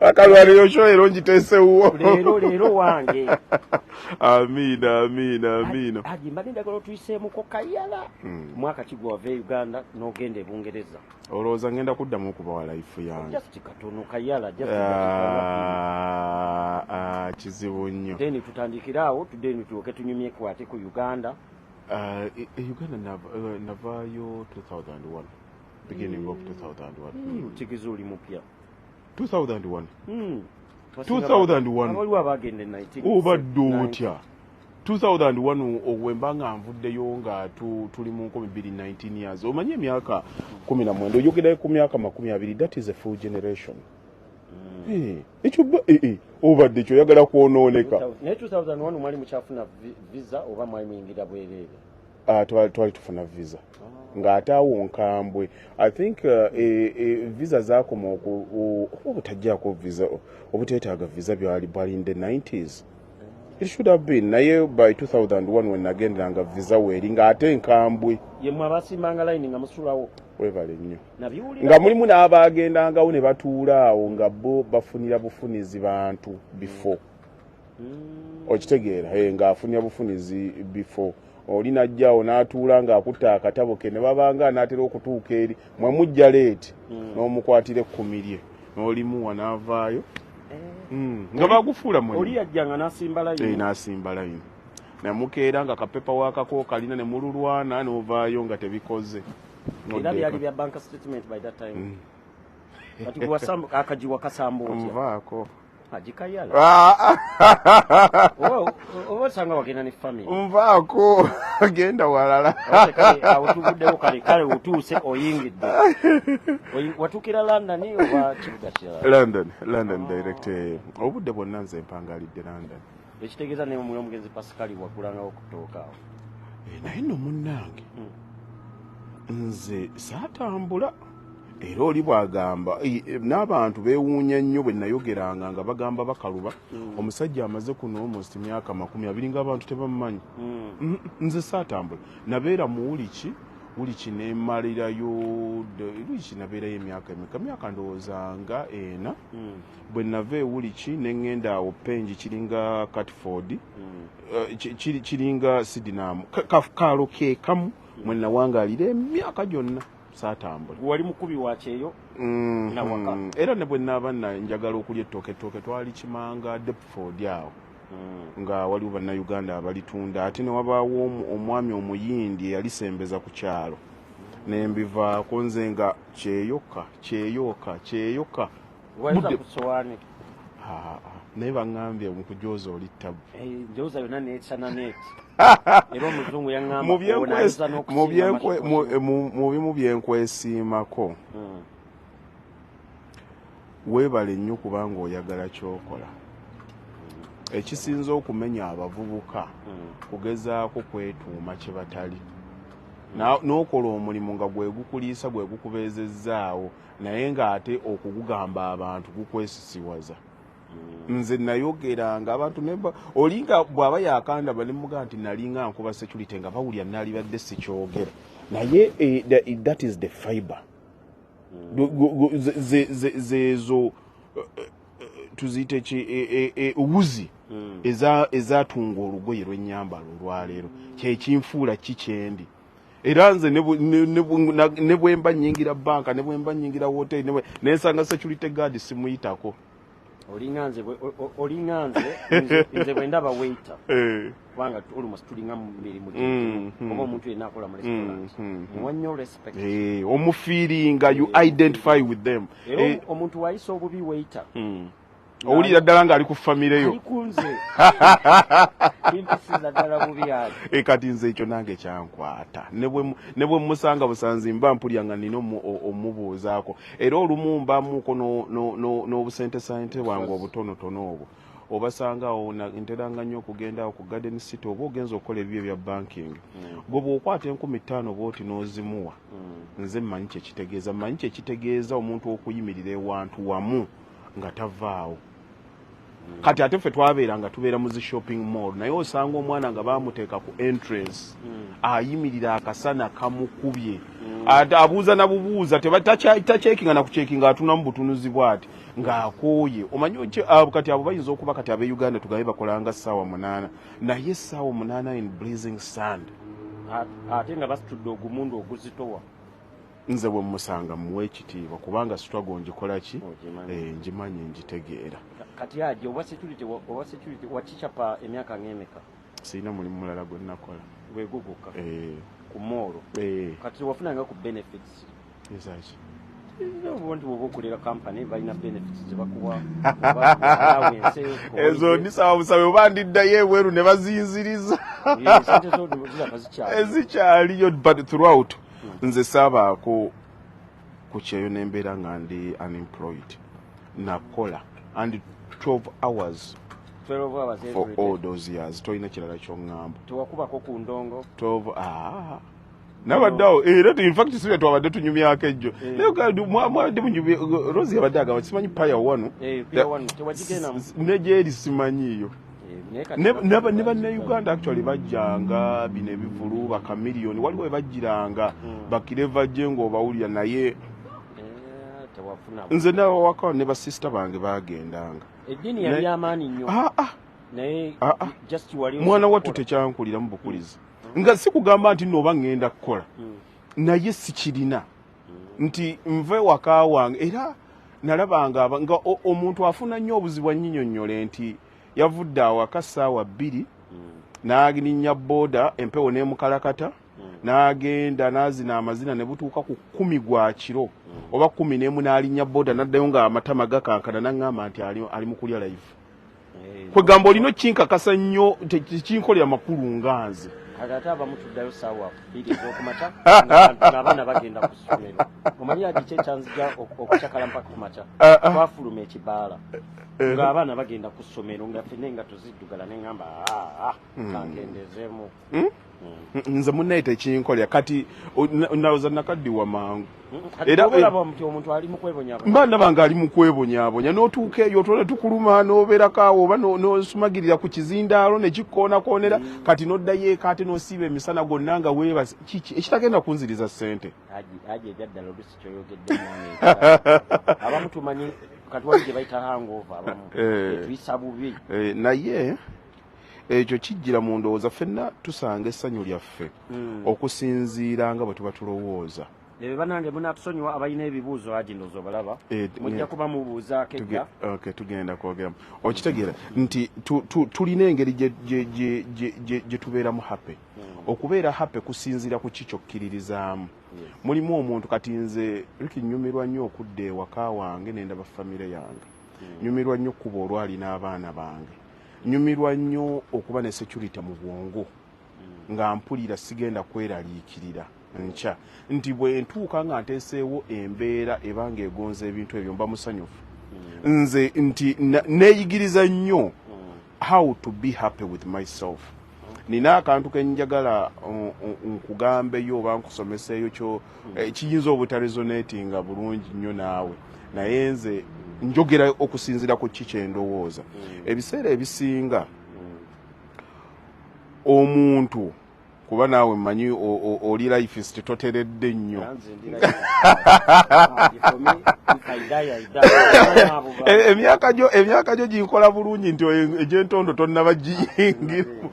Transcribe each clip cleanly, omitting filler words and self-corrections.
akalwaliro kyo ero ngiteesewo leero wange amiina Haji mbadde njagala otuyiseemuko Kayala mwaka ki gwe wava e Uganda n'ogenda e Bungereza olowooza ngenda kuddamu okubawa life yange just katono Kayala kizibu nnyo then tutandikira awo then tulyoke tunyumyeko ate ku Uganda Uganda navaayo 2001 beginning of 2001 tikizi oli mupya 2001 waliwo abagenda 19 obadde otya 2001 ogwemba nga nvuddeyo nga tuli mu 2019 years omanye emyaka 19 oyogera ku myaka 20 that is a full generation ekyo obadde kyoyagala kwonooneka naye 2001 mwali mukyafuna visa oba mwali muyingira bwereere twali tufuna visa ng'ate awo nkambwe I think visa zaakoma obutajjaako visa obuteetaaga visa bwali in the 90s it should have been naye by 2001 when nagenderanga visa weeri ng'ate nkambwe yemmwe abasimbanga layini nga musulawo webale nnyo nga mulimu n'abaagendangawo ne batuula awo nga bo bafunira bufunizi bantu before okitegeera ng'afunira bufunizi before oli najjaawo n'atuula ng'akutta akatabo ke ne babanga anaatera okutuuka eri mwe mujja leeti n'omukwatira ekkumi lye n'olimuwa n'avaayo nga bagufuula mwe oli yajjanga n'asimba layini n'asimba layini namukeera nga kapepa waakako kalina ne mululwana n'ovaayo nga tebikoze era byali bya bank statement by that time kati akajiwa kasamba otya nvaako ajikayala osanga wagenda ne family nvaako genda walala awo tuguddewo kale otuuse oyingidde watukira London oba kibuga kirala London direct obudde bwonna nze mpangalidde London ekitegeeza ne omuliro omugenzi Pascal wagulangawo okutooka awo naye nno munnange nze saatambula era oli bwagamba n'abantu beewuunya nnyo bwe nayogeranga nga bagamba bakaluba omusajja amaze kuno almost myaka 20 ng'abantu tebamumanyi nze saatambula nabeera mu Uliki nemalirayo Uliki nabeerayo emyaka ndowooza nga 4 bwe nava e Uliki ne ŋŋenda awo Penji kiringa Catford kiringa Sydenham kaalo ke kamu mwe nawangaalira emyaka gyonna saatambula wali mukubi wakyeyo nawaka era ne bwe naaba njagala okulya ettooke twali Kimanga Deptford awo nga waliwo bannayuganda abalitunda ate ne wabaawo omwami omuyindi eyalisembeza ku kyalo nembivaako nze nga kyeyoka waliza ku sowaani naye baŋŋambye mukujooza oli ttabu njooza yonna neesana neeti era omuzungu yaŋŋamba mu bimu byenkwesiimako weebale nnyo kubanga oyagala kyokola ekisinza okumenya abavubuka kugezaako kwetuuma kye batali n'okola omulimu nga gwe gukuliisa gwe gukubeezezzaawo naye ng'ate okugugamba abantu gukwesisiwaza nze nayogeranga abantu olinga bw'aba yakandaba ne muga nti nalinga nkuba security nga bawulya nalibadde sikyogera naye that is the fiber zezo tuzite uwuzi ezatunga olugoye lw'ennyambala olwaleero kyekinfuula kikyendi era nze ne bwemba nnyingira banka ne bwemba nnyingira hoteri nensanga security guard simuyitako olinganze nze bwe ndaba waiter kubanga almost tulinga mu mirimu oba omuntu yenna akola mu restaurant muwannyo respect omufiiringa you identify with them era omuntu wayisa obubi waiter owulira ddala ng'ali ku famireyo alikunze impisiza ddala bubi ati kati nze ekyo nange kyankwata ne bwe musanga busanzi mba mpulya nga nina omubuuzaako era olumu mbamuuko n'obusentesente bwange obutonotono obwo obasangaawo nteranga nnyo okugendaawo ku Garden City oba ogenza okukola ebyo ebya banking gwe bw'okwata 50,000 bwoti n'ozimuwa nze mmanyi kyekitegeeza omuntu okuyimirira ewantu wamu nga tavaawo kati ate ffe twabeeranga tubeera mu zi shopping mall naye osanga omwana nga bamuteeka ku entrance ayimirira akasana kamukubye ate abuuza na bubuuza tacekinga na kucekinga atuna mu butunuzi bwati ng'akooye omanyi kati abo bayinza okuba kati ab'e Uganda tugabe bakolanga ssaawa 8 naye ssaawa 8 in blazing sand ate nga basitudde ogumundu oguzitowa nze bwe musanga muwe ekitiibwa kubanga struggle ngikola ki ngimanyi ngitegeera kati aje oba security wachicapa emyaka ng'emeka sirina mulimu mulala gwe nakola weguguka ku molo kati wafunanga ku benefits ezaki ubundi bwobukulira company balina benefits zebakuwa ezo ndisawa busabe obandiddayo ebweru ne bazinziriza ezikyaliyo but throughout nze saabaako ku kyeyo nembeera nga ndi unemployed nakola and 12 hours for all those years tolina kirala kyongamba tewakubako ku ndongo 12 nabaddawo era in fact sire twabadde tunyumyako ejjo mwabadde munyumye Rosie yabadde agamba simanyi paya wano nejeri simanyiyo ne bannayuganda actually bajjanga bino ebivulu bakamiliyoni waliwo ebajjiranga bakireva je ng'obawulira naye nze nawawakawo ne basista bange bagendanga eddiini yali amaanyi nnyo naye mwana wattu tekyankuliramu bukulizi nga sikugamba nti nooba ngenda kukola naye sikirina nti nve waka wange era nalabanga nga omuntu afuna nnyo obuzibu annyinyonnyole nti yavudde awaka ssaawa 2 n'aginnya booda empewo n'emukalakata n'agenda n'azina amazina ne butuuka ku 10 gwa kiro oba 11 n'alinnya booda n'addayo nga amatama gakankana n'aŋŋamba nti ali mu kulya live kwegamba olina kinkakasa nnyo tekinkolera makulu nga nze ate abamutuddayo ssaawa 2 ez'okumakya ng'abaana bagenda ku ssomero omanyi ati kyekyanzija okucakala mpaka ku makya twafuluma ekibaala ng'abaana bagenda ku ssomero nga ffenna engato ziddugala ne ŋŋamba kangendezeemu nze munnaye tekinkolera kati ndowooza nakaddiwa mangu era omuntu ali mu kwebonyaabonya mba ndaba nga ali mu kwebonyaabonya n'otuuka eyo otona tukuluma n'obeerako awo oba n'osumagirira ku kizindaalo ne kikkoonakoonera kati n'oddayo eka ate n'osiiba emisana gonna nga weebase kiki ekitagenda kunziriza ssente aji ebyaddala olusi kyoyogedde abamu tumanyi kati wali gye bayita hangover abamu tuyisa bubi naye ekyo kijjira mu ndowooza ffenna tusanga essanyu lyaffe okusinziira nga bwe tuba tulowooza banange munatusonyiwa abalina ebibuuzo agi ndowooza obalaba mujja kuba mubuuzaako edda tugenda kwogeramu okitegeera nti tulina engeri gye tubeeramu happy okubeera happy kusinziira ku ki kyokkiririzaamu mulimu omuntu kati nze nyumirwa nnyo okudda ewaka wange nendaba famire yange nyumirwa nnyo okuba olwali n'abaana bange nyumirwa nnyo okuba ne security mu bwongo nga mpulira sigenda kweraliikirira nkya nti bwe ntuuka nga nteeseewo embeera ebanga egonza ebintu ebyo mba musanyufu nze nti neeyigiriza nnyo how to be happy with myself nina akantu kenjagala nkugambeyo oba nkusomeseeyo kyo kiyinza obutaresonatinga bulungi nnyo naawe naye nze njogera okusinzira ku ki kyendowooza ebiseera ebisinga omuntu kuba naawe mmanyi oli lifist toteredde nnyo emyaka gyo ginkola bulungi nti egyentondo tonnaba giyingiramu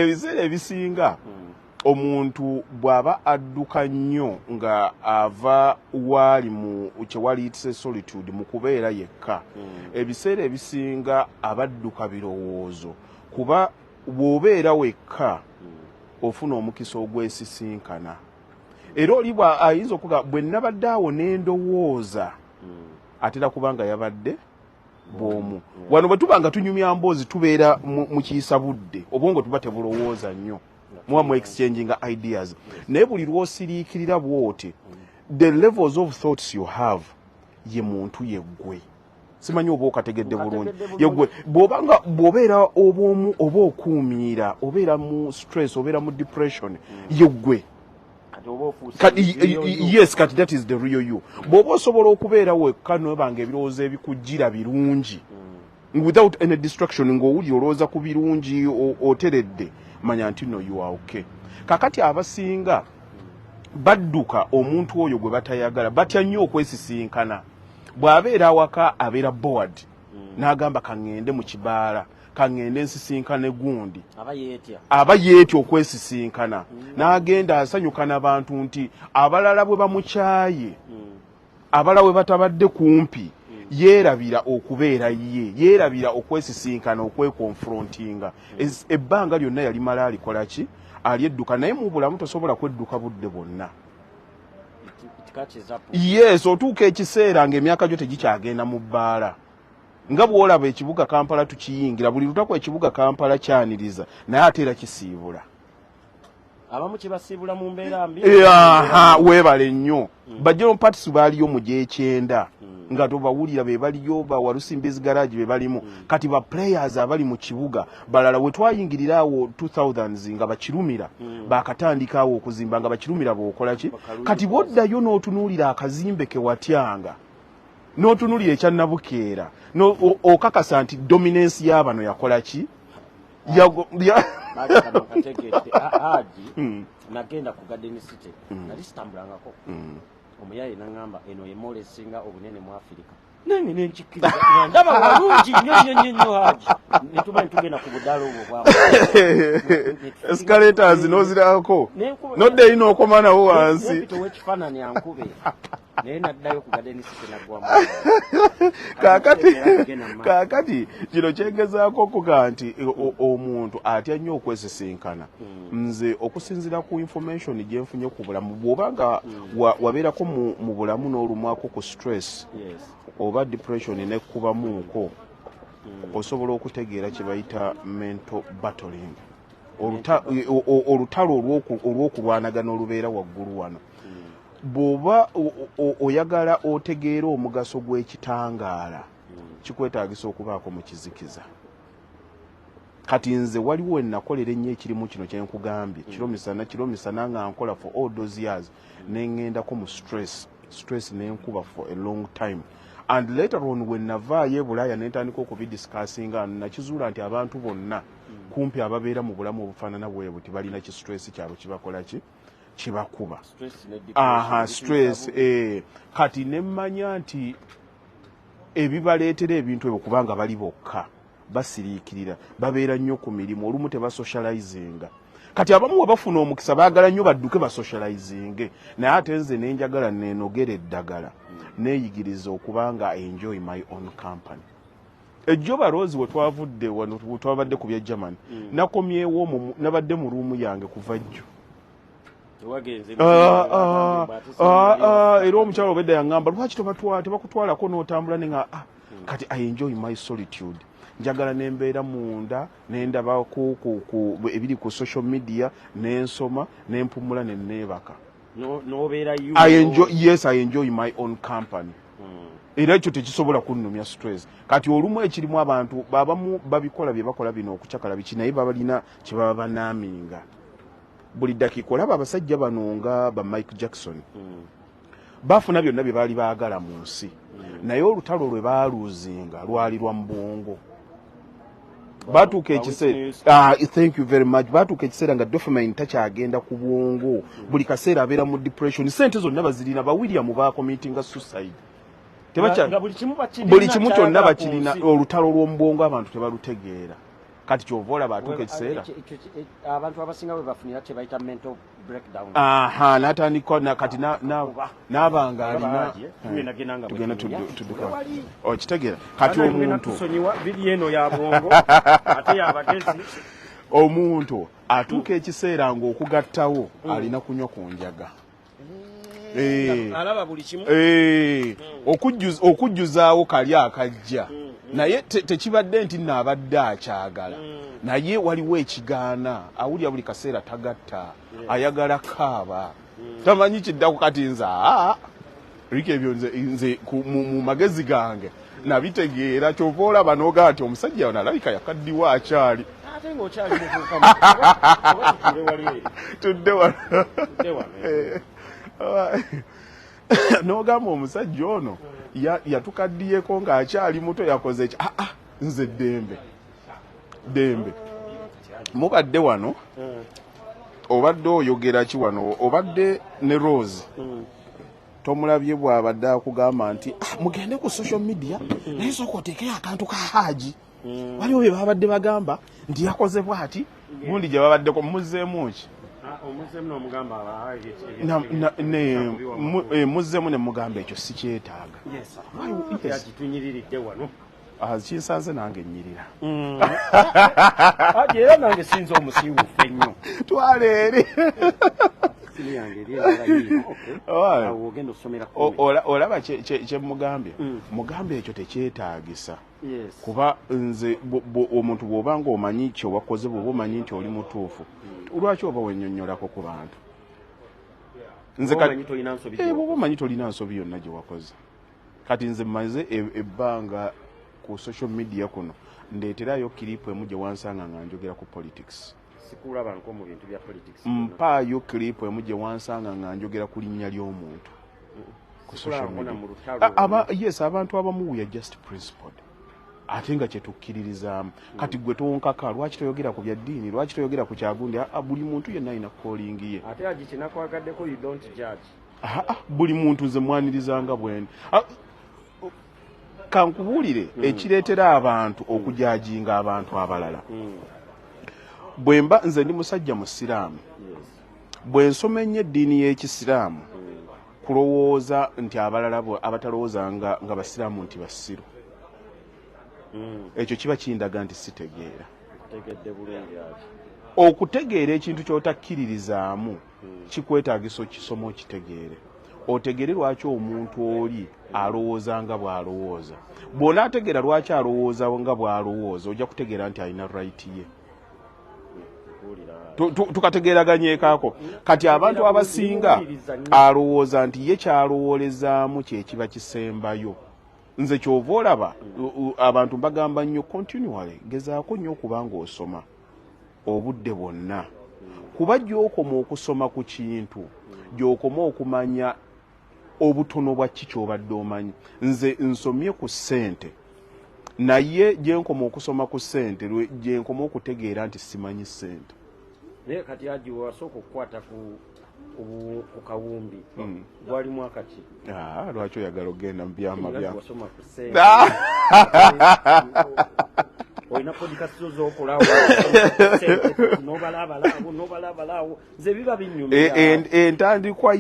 ebiseera ebisinga omuntu bw'aba adduka nnyo nga ava wali mu kyewaliyitise solitude mu kubeera yekka ebiseera ebisinga abadduka birowoozo kuba bw'obeera wekka ofuna omukisa ogwesisinkana era oli ayinza okuga bwe nabadde awo n'endowooza atera kubanga yabadde bw'omu wano bwe tuba nga tunyumya mboozi tubeera mu kiyisa budde obwongo tuba tebulowooza nnyo muba mu exchanging ideas naye buli lw'osiriikirira bw'oti the levels of thoughts you have ye muntu yeggwe simanyi oba okategedde bulungi yeggwe bw'obeera obwomu oba okuumiira obeera mu stress obeera mu depression yeggwe yes kati that is the real you bw'oba osobola okubeera wekka nobanga ebirowoozo ebikujjira birungi without any distraction ng'owuli olowooza ku birungi oteredde manya nti no you are okay. Kakati abasinga badduka omuntu oyo gwe batayagala batya nnyo okwesisinkana. Bw'abeera awaka abeera board n'agamba kaŋŋende mu kibaala kaŋŋende nsisinkane gundi aba yeetya okwesisinkana n'agenda asanyuka n'abantu nti abalala bwe bamukyaye abalala bwe batabadde kumpi yeerabira okubeera yeerabira okwesisinkana okwekonfrontinga. Ebbanga lyonna yalimala alikola ki alyedduka naye mu bulamu tosobola kwedduka budde bwonna. Yes, otuuka ekiseera ng'emyaka gyo tegikyagenda mu bbaala. Nga bw'olaba ekibuga Kampala tukiyingira buli lutako ekibuga Kampala kyaniriza naye ate era kisiibula. Abamu kibasiibula mu mbeera mbi. Weebale nnyo. Bajjero Patisi baaliyo mu gy'ekyenda nga tobawulira be baliyo ba Walusimbizi garage be balimu. Kati ba players abali mu kibuga balala we twayingirira awo 2000s nga bakirumira bakatandika awo okuzimba nga bakirumira b'okola ki. Kati boddayo n'otunuulira akazimbe ke watyanga n'otunuulira ekya Nabukeera okakasa nti dominance y'abano yakola ki nagenda ku Garden City nali sitambulangako omuyaye n'angamba eno ye mole esinga obunene mu Africa nange nenkikkiriza ndaba walungi nnyo Haji netumanyi tugenda ku budalo obwo bwabo escalators n'ozirako nodde ino okoma nawo wansi towekifaananyi ankube naye naddayo ku Garden City naggwamu. Kaakati kino kyegezaako okuga nti omuntu atya nnyo okwesisinkana. Nze okusinziira ku information gye nfunye ku bulamu bw'obanga wabeerako mu bulamu n'olumwako ku stress oba depression nekkubamuuko osobola okutegeera kye bayita mental battling. Olutalo olw'okulwanagana olubeera waggulu wano. Bw'oba oyagala otegeera omugaso gw'ekitangaala kikwetaagisa okubaako mu kizikiza. Kati nze waliwo ennakolera ennyo ekirimu kino kye nkugambye kiro misana nga nkola for all those years n'eŋŋendako mu stress n'enkuba for a long time and later on when navaayo e Bulaaya ne ntandika okubidiscussinga nakizuula nti abantu bonna kumpi ababeera mu bulamu obufaanana bwe buti balina ki stress kyabwe kibakola ki kibakuba. Stress kati nemmanya nti ebibaleetera ebintu ebyo kubanga bali bokka basiriikirira babeera nnyo ku mirimu olumu tebasocializinga. Kati abamu we bafuna omukisa baagala nnyo badduke basocializinge naye ate nze nenjagala neenogera eddagala neeyigiriza okubanga I enjoy my own company. Ejjoba Rose we twavudde wano twabadde ku bya Germany nakomyewo nabadde mu ruumu yange kuva jjo. Era omukyalo obedda yaŋŋamba lwaki tebakutwalako n'otambula nenga kati I enjoy my solitude. Njagala nembeera munda nendabako ebiri ku social media nensoma nempumula nenneebaka. I enjoy my own company. Era ekyo tekisobola kunnumya stress. Kati olumu ekirimu abantu babamu babikola bye bakola bino okucakala biki naye babalina kye baba banaaminga. Buli dakiika olaba abasajja bano nga ba Mike Jackson bafuna byonna bye baali baagala mu nsi naye olutalo lwe baaluuzinga lwali lwa mbongo. Batuuka ekiseera thank you very much. Batuuka ekiseera nga dopamine takyagenda ku bwongo buli kaseera abeera mu depression. Sente zonna bazirina ba William bakomitinga suicide. Buli kimu kyonna bakirina olutalo lw'omubwongo abantu tebalutegeera. Kati kyovola batuuka ekiseera abantu abasinga bwe bafunira kye bayita mental breakdown. N'atandika kati n'abanga alina tugenda tudduka okitegeera kati omuntu biri eno ya bwongo ate y'abagezi omuntu atuuka ekiseera ng'okugattawo alina kunywa ku njaga. Alaba buli kimu okujjuzaawo kali akajja naye tekibadde nti naabadde akyagala naye waliwo ekigaana awulya buli kaseera tagatta ayagala kaaba tamanyi kiddako kati nze rika ebyo nze mu magezi gange nabitegeera kyova olaba n'ogaa nti omusajja ono alabika yakaddiwa akyali ate ng'okyali tudde wano n'ogamba omusajja ono yatukaddiyeko ng'akyali muto yakoze nze dembe mubadde wano obadde oyogera ki wano obadde ne Rose tomulabye bw'abadde akugamba nti mugende ku social media naye sooka oteekeyo akantu ka Haji waliwo bye babadde bagamba nti yakoze bw'ati gundi gye babaddeko muzzeemu ki muzzeemu ne mugamba ekyo si kyetaaga kinsanze nange nnyirira era nange sinza omusiiwuufu ennyo twala eri olaba kyemugambye mugambye ekyo tekyetaagisa kuba nze omuntu bw'oba nga omanyi kyewakoze bw'oba omanyi nti oli mutuufu lwaki oba wennyonnyolako ku bantu nze bw'oba omanyi tolina nsobi yonna gye wakoze kati nze mmaze ebbanga ku social media kuno ndeeterayo kiripu emu gye wansanga nga njogera ku politics mpaayo kiripu emu gye wansanga nga njogera ku linnya ly'omuntu ku social media yes abantu abamu we are just principled ate nga kyetukkiririzaamu kati gwe tonkaka lwaki toyogera ku bya ddiini lwaki toyogera ku kyagundi buli muntu yenna alina koolingi ye buli muntu nze mwanirizanga bwendi kankubuulire ekireetera abantu okujajinga abantu abalala bwemba nze ndi musajja musiraamu bwe nsoma ennyo eddiini y'ekisiraamu kulowooza nti abalala abatalowooza nga basiraamu nti basiru ekyo kiba kindaga nti sitegeera okutegeera ekintu ky'otakkiririzaamu kikwetaagisa okisoma okitegeere otegere lwaki omuntu oli alowooza nga bw'alowooza bw'onaategeera lwaki alowooza nga bw'alowooza ojja kutegeera nti alina right ye tukategeeraganyeekaako kati abantu abasinga alowooza nti ye kyalowoolezaamu kyekiba kisembayo nze kyova olaba abantu mbagamba nnyo continually gezaako nnyo okuba ng'osoma obudde bwonna kuba gy'okoma okusoma ku kintu gy'okoma okumanya obutono bwa ki ky'obadde omanyi nze nsomye ku ssente naye gye nkoma okusoma ku ssente gye nkoma okutegeera nti simanyi ssente naye kati aji wasooka okukwata ku kawumbi gwalimu akati lwaki oyagala ogenda mu byama byamu olina podikasito z'okolawo nobalaabalaawo nze biba binyumira entandikwa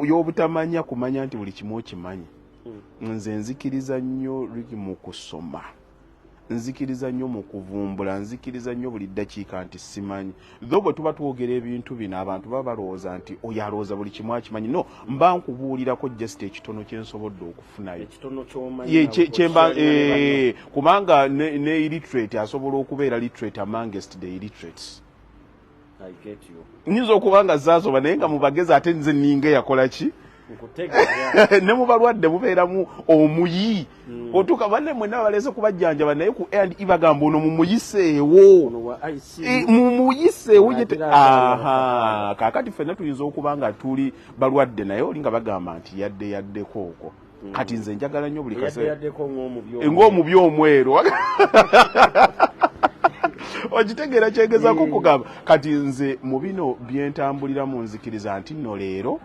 y'obutamanya kumanya nti buli kimu okimanyi nze nzikiriza nnyo Ricky mu kusoma nzikiriza nnyo mu kuvumbula nzikiriza nnyo buli ddakiika nti simanyi tho bwe tuba twogera ebintu bino abantu baba balowooza nti oyo alowooza buli kimu akimanyi no mba nkubuulirako just ekitono kye nsobodde okufunayo kubanga ne illiterate asobola okubeera literate amongst the illiterates nyinza okuba nga zaasoba naye nga mu bagezi ate nze ninga eyakola ki ne mu balwadde mubeeramu omuyi otuuka banne mwenna balese kubajjanjaba naye ku and bagamba ono mumuyiseewo mumuyiseewo kaakati ffenna tuyinza okuba nga tuli balwadde naye oli nga bagamba nti yaddeko okwo kati nze njagala nnyo buli kaseera ng'omubi omweru okitegeera kyegezako kugamba kati nze mu bino byentambuliramu nzikiriza nti nno leero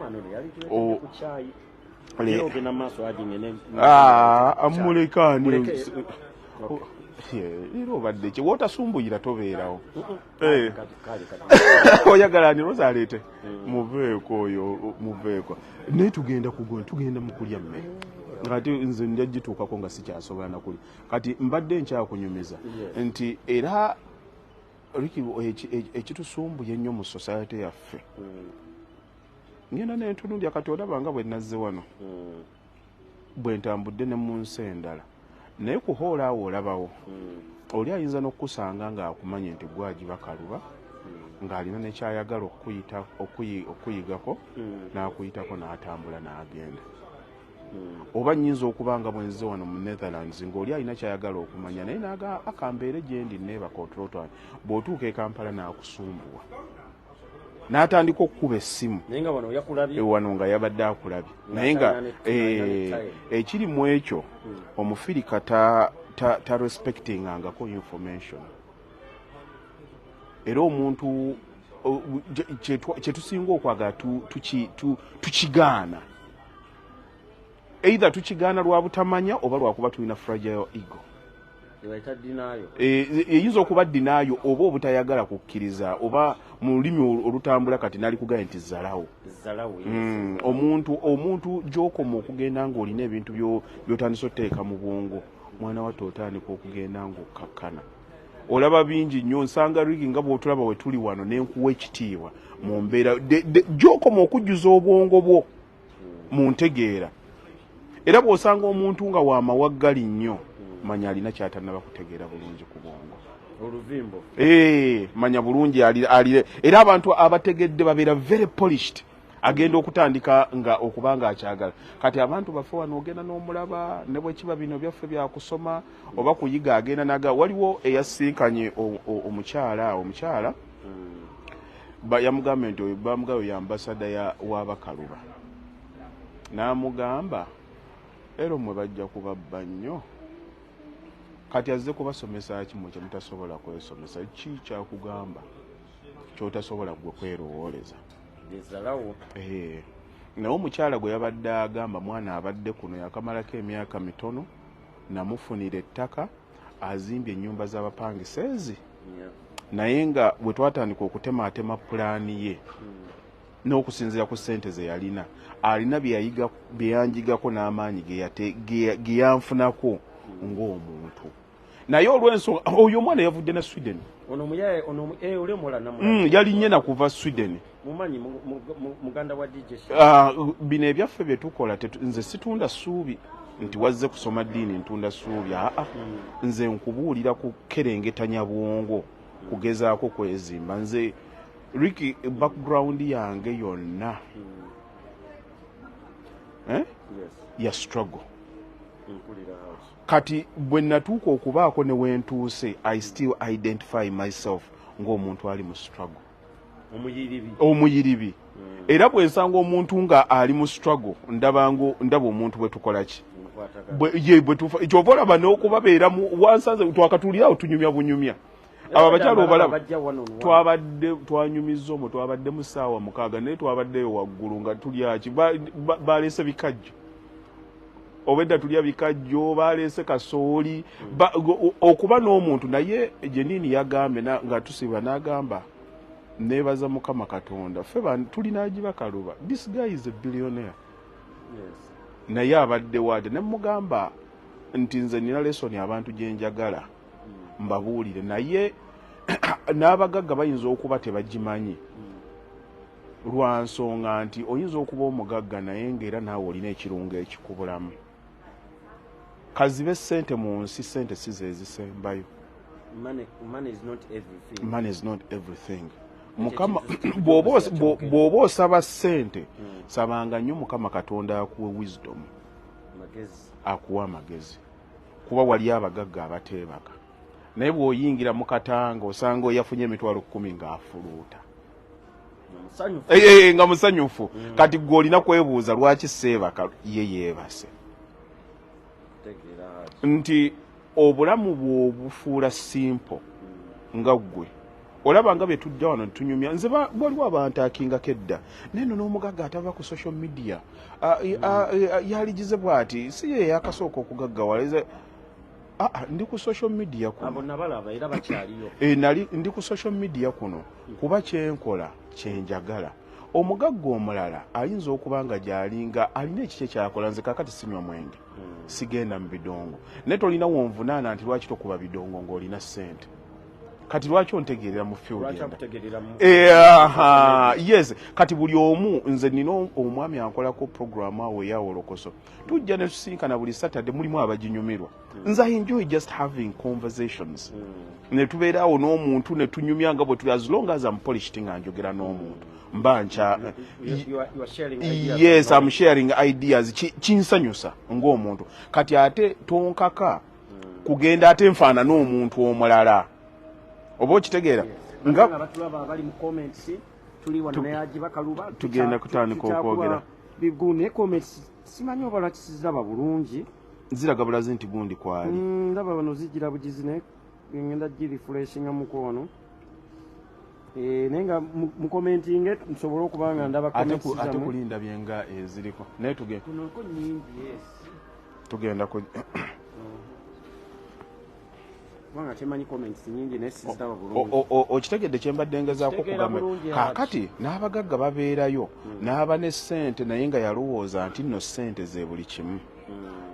amulekani leero obadde kye wootasumbuira tobeerawo oyagala ni Rosa aleete muveeko oyo muveeko naye tugenda mu kulya mmere ngati nze njagituukako nga sikyasobola nakuli kati mbadde nkyakunyumiza nti era Ricky ekitusumbuye ennyo mu society yaffe ngenda nentunulya kati olaba nga bwe nazze wano bwe ntambudde ne mu nsi endala naye kuhoola awo olabawo oli ayinza n'okusanga ng'akumanye nti gwagiba kaluba ng'alina nekyayagala okuyigako n'akuyitako n'atambula n'agenda oba nnyinza okuba nga bwenze wano mu Netherlands ng'oli alina kyayagala okumanya naye akambeere gye ndi neebaka otulootwani bw'otuuka e Kampala n'akusumbuwa n'atandika okukuba essimu wano nga yabadde akulabye naye nga ekiri mu ekyo omufirikata ta respectingangako information era omuntu kyetusinga okwagala tukigaana either tukigaana lwa butamanya oba lwakuba tulina fragile ego eyinza okuba dinaayo oba obutayagala kukkiriza oba mu lulimi olutambula kati nali kugamba nti zalawo omuntu gy'okoma okugenda ng'olina ebintu by'otandise oteeka mu bwongo mwana wattu otandika okugenda ng'okkakkana olaba bingi nnyo nsanga Ricky nga bw'otulaba we tuli wano n'enkuwa ekitiibwa mu mbeera gy'okoma okujjuza obwongo bwo mu ntegeera era bw'osanga omuntu nga wamawaggali nnyo manya alina kyatannaba kutegeera bulungi ku bwongo oluvimbo manya bulungi era abantu abategedde babeera very polished agenda okutandika nga okubanga akyagala kati abantu baffe wano ogenda n'omulaba ne bwekiba bino byaffe byakusoma oba kuyiga agenda naga waliwo eyasinkanye omukyala yamugamba nti oyo bamugayo ya ambasada w'abakaluba n'amugamba ero mwe bajja kubabba nnyo kati azze kubasomesa kimu kye mutasobola kwesomesa ki kyakugamba kyotasobola gwe kwerowooleza naye omukyala gwe yabadde agamba mwana abadde kuno yakamalako emyaka mitono namufunira ettaka azimbye ennyumba z'abapangiseezi naye nga bwe twatandika okutematema pulaani ye n'okusinziira ku ssente ze yalina alina byeyanjigako n'amaanyi ge yanfunako ng'omuntu naye olw'ensonga oyo omwana yavudde na Sweden yalinnye na kuva Sweden bino ebyaffe bye tukola nze situunda ssuubi nti wazze kusoma ddiini ntunda ssuubi nze nkubuulira kukerengetanya bwongo kugezaako kwezimba nze Ricky background yange yonna ya struggle kati bwe natuuka okubaako ne wentuuse I still identify myself ng'omuntu ali mu struggle omuyiribi era bwe nsanga omuntu nga ali mu struggle ndaba omuntu bwe tukola ki kyova olaba n'okubabeera wansanze twakatuulirawo tunyumya bunyumya abo abakyala obalaba twanyumizza omwo twabadde mu ssaawa 6 naye twabaddeyo waggulu nga tulyaki baleese bikajjo obedda tulya bikajjo baleese kasooli okuba n'omuntu naye Jenini yagambe nga tusiba n'agamba neebaza Mukama Katonda ffe tulina agibakaluba this guy is a billionaire naye abadde wade ne mugamba nti nze nina lesoni abantu gye njagala mbabuulire naye n'abagagga bayinza okuba tebagimanyi lwa nsonga nti oyinza okuba omugagga naye ng'era naawe olina ekirungo ekikubulamu kazibe ssente mu nsi ssente si ze ezisembayo money is not everything Mukama bw'oba osaba ssente sabanga nnyo Mukama Katonda akuwe wisdom akuwa amagezi kuba wali abagagga abateebaka naye bw'oyingira mu katanga osanga oyafunye emitwalo 10 ng'afuluuta nga musanyufu kati gwe olina kwebuuza lwaki seebaka ye yeebase nti obulamu bw'obufuula simple nga ggwe olaba nga bye tujja wano tunyumya nze waliwo abantu akingako edda naye no n'omugagga atava ku social media yaligize bw'ati si ye yakasooka okugaggawala ndi ku social media kuno ndi ku social media kuno kuba kyenkola kyenjagala omugagga omulala ayinza okuba nga gy'alinga alina ekikye kyakola nze kakati sinywa mwenge sigenda mu bidongo naye tolina wonvunaana nti lwaki tokuba bidongo ng'olina ssente kati lwaki ontegeerera mu field yes kati buli omu nze nina omwami ankolako programu awo eyawolokoso tujja ne tusinkana buli Saturday mulimu abaginyumirwa nze I enjoy just having conversations ne tubeerawo n'omuntu ne tunyumya nga bwe tuli as long as I'm polished nga njogera n'omuntu mbancha yes I'm sharing ideas kinsanyusa ng'omuntu kati ate tonkaka kugenda ate nfaana n'omuntu omulala oba okitegeera nga batulaba abali mu comments tuli wano ne agibakaluba tugenda kutandika okwogera bigune comments simanyi oba lwaki siziraba bulungi ziraga bulazi nti gundi kwali ndaba bano zijira bugizi ne ngenda girefreshinga mukono naye nga mukomentinge nsobole okubanga ndaba ate kulinda byenga eziriko naye kunoko nyingi yes tugenda ku kubanga temanyi comments nyingi naye sizitaba bulungi okitegedde kyembadde ngezaako okugamba kaakati n'abagagga babeerayo n'aba ne ssente naye nga yalowooza nti nno ssente ze buli kimu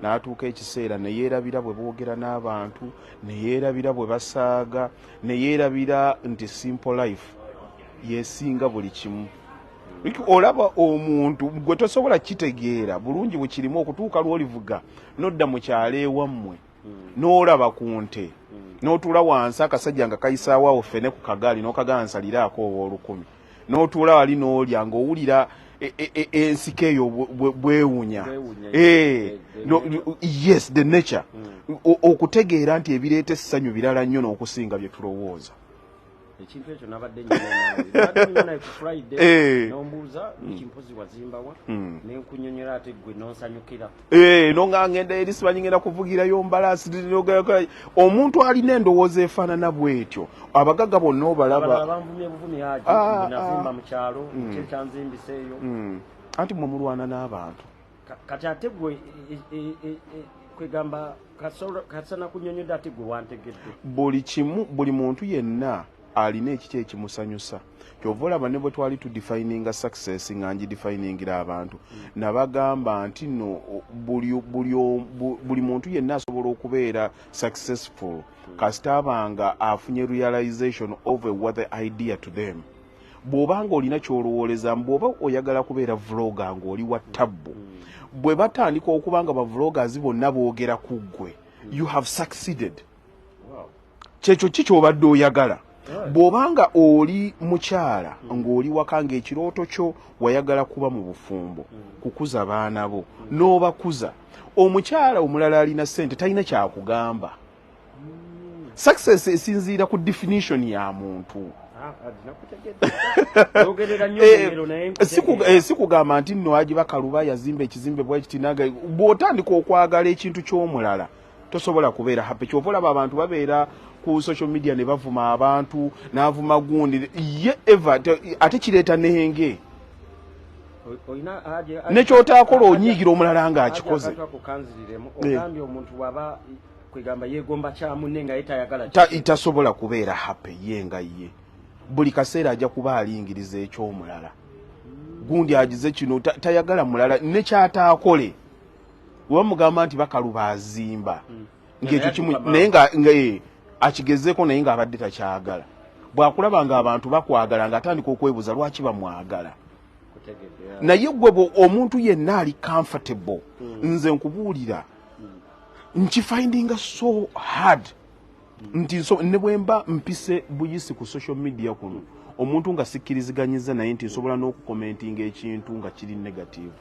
n'atuuka ekiseera ne yeerabira bwe boogera n'abantu ne yeerabira bwe basaaga ne yeerabira nti simple life yeesinga buli kimu olaba omuntu gwe tosobola kitegeera bulungi bwe kirimu okutuuka lw'olivuga nodda mu kyalo ewammwe n'olaba ku nte n'otuula wansi akasajja nga kayisaawo ffene ku kagaali n'okagala nsaliraako owoolukumi n'otuula wali n'olya ng'owulira ensiko eyo bwewunya yes the nature okutegeera nti ebireeta essanyu birala nnyo n'okusinga bye tulowooza ekintu ekyo nabadde nyinaye ku Friday nombuuza ekimpozi wazimbawa nekunyonyola ate gwe nonsanyukira nonga ngenda eri simanyi ngenda kuvugirayo mbalaasi omuntu alina endowooza efaanana bwetyo abagagga bonna obalaba banvumye buvumi aji nazimba mu kyalo kyekyanzimbiseeyo anti mwe mulwana n'abantu kati ate gwe kwegamba kasana kunyonyodde ate gwe wantegedde buli muntu yenna alina ekiki ekimusanyusa kyova olaba ne bwe twali tudefininga success nga ngidefiningira abantu nabagamba nti no buli muntu yenna asobola okubeera successful kasita abanga afunye realization of what the idea to them bw'obanga olina ky'olowooleza bw'oba oyagala kubeera vlogger ng'oli wa tabbu bwe batandika okubanga bavloggers bonna boogera ku ggwe you have succeeded kyekyo ki ky'obadde oyagala bw'obanga oli mukyala ng'oli waka ng'ekirooto kyo wayagala kuba mu bufumbo kukuza baana bo n'obakuza omukyala omulala alina ssente talina kyakugamba success esinziira ku definition ya muntu sikugamba nti nno agiba kaluba yazimba ekizimbe bwekitinaga bw'otandika okwagala ekintu ky'omulala tosobola kubeera happy kyova olaba abantu babeera ku social media ne bavuma abantu n'avuma gundi ye eva ate kireeta nenge nekyotaakola onyiigira omulala ng'akikoze ogambye omuntu waba kwegamba yeegomba kyamunne nga ye tayagala tasobola kubeera happy ye nga ye buli kaseera ajja kuba alingiriza eky'omulala gundi agize kino tayagala mulala nekyataakole oba mugamba nti bakaluba azimba ng'ekyo kimu naye nga akigezeeko naye ng'abadde takyagala bw'akulaba ng'abantu bakwagala ng'atandika okwebuuza lwaki bamwagala naye gwe omuntu yenna ali comfortable nze nkubuulira nkifindinga so hard nti ne bwe mba mpise buyisi ku social media kuno omuntu nga sikkiriziganyiza naye nti nsobola n'okukomentinga ekintu nga kiri negative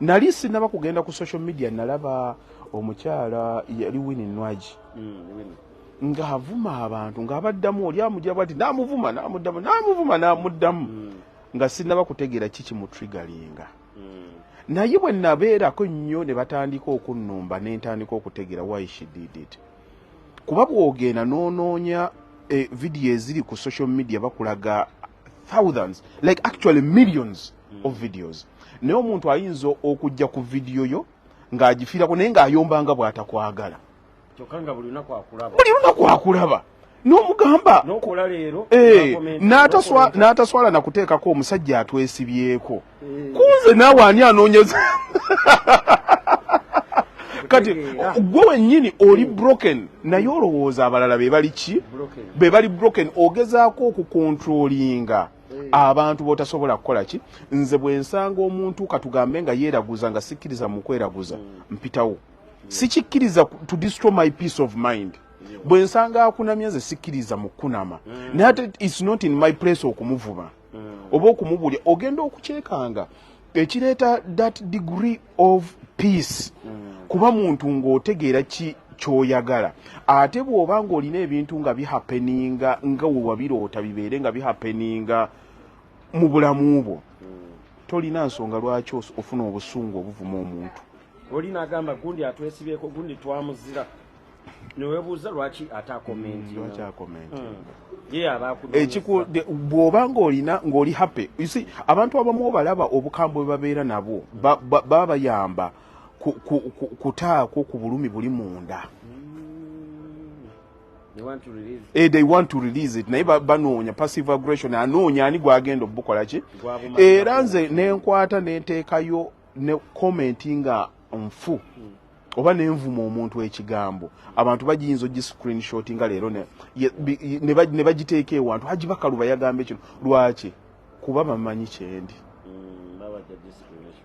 nali sinaba kugenda ku social media nalaba omukyala yali Winnie Nwagi ng'avuma abantu ng'abaddamu oli amujja bwati n'amuvuma n'amuddamu nga sinaba kutegeera kiki mu triggeringa naye bwe nabeerako nnyo ne batandika okunnumba ne ntandika okutegeera why she did it kuba bw'ogenda n'onoonya video eziri ku social media bakulaga thousands like actually millions of videos naye omuntu ayinza okujja ku video yo ng'agifiirako naye ng'ayombanga bw'atakwagala buli lunaku akulaba n'omugamba n'ataswala nakuteekako omusajja atwesibyeko kunze naawe ani anoonyeza kati gwe wennyini oli broken naye olowooza abalala be bali ki be bali broken ogezaako okukontrolinga abantu botasobola kukola ki nze bwe nsanga omuntu katugambe nga yeeraguza nga sikkiriza mu kweraguza mpitawo sikikkiriza to destroy my peace of mind bwe nsanga akunamya nze sikkiriza mu kunama naye ate it's not in my place okumuvuma oba okumubulya ogenda okukyekanga ekireeta that degree of peace kuba muntu ng'otegeera ki kyoyagala ate bw'oba ng'olina ebintu nga bihappeninga nga we wabiroota bibeere nga bihappeninga mu bulamu bwo tolina nsonga lwaki ofuna obusungu obuvuma omuntu. Oli n'agamba gundi atwesibyeko gundi twamuzira. Neweebuuza lwaki atakomenti. Lwaki akomenti. Ye abakunoonyeza. Bw'oba ng'oli happy. You see, abantu abamu balaba obukambwe bwe babeera nabo baba bayamba kutaako ku bulumi buli munda. They want to release it. They want to release it. Naye banoonya passive aggression, anoonya ani gwagenda obukola ki. Era nze nenkwata nenteekayo ne commenti nga nfu oba nenvuma omuntu ekigambo. Abantu bagiyinza ogi screenshot nga leero ne bagiteeka ewantu Hajibakaluba yagamba kino. Lwaki? Kuba bamanyi kyendi.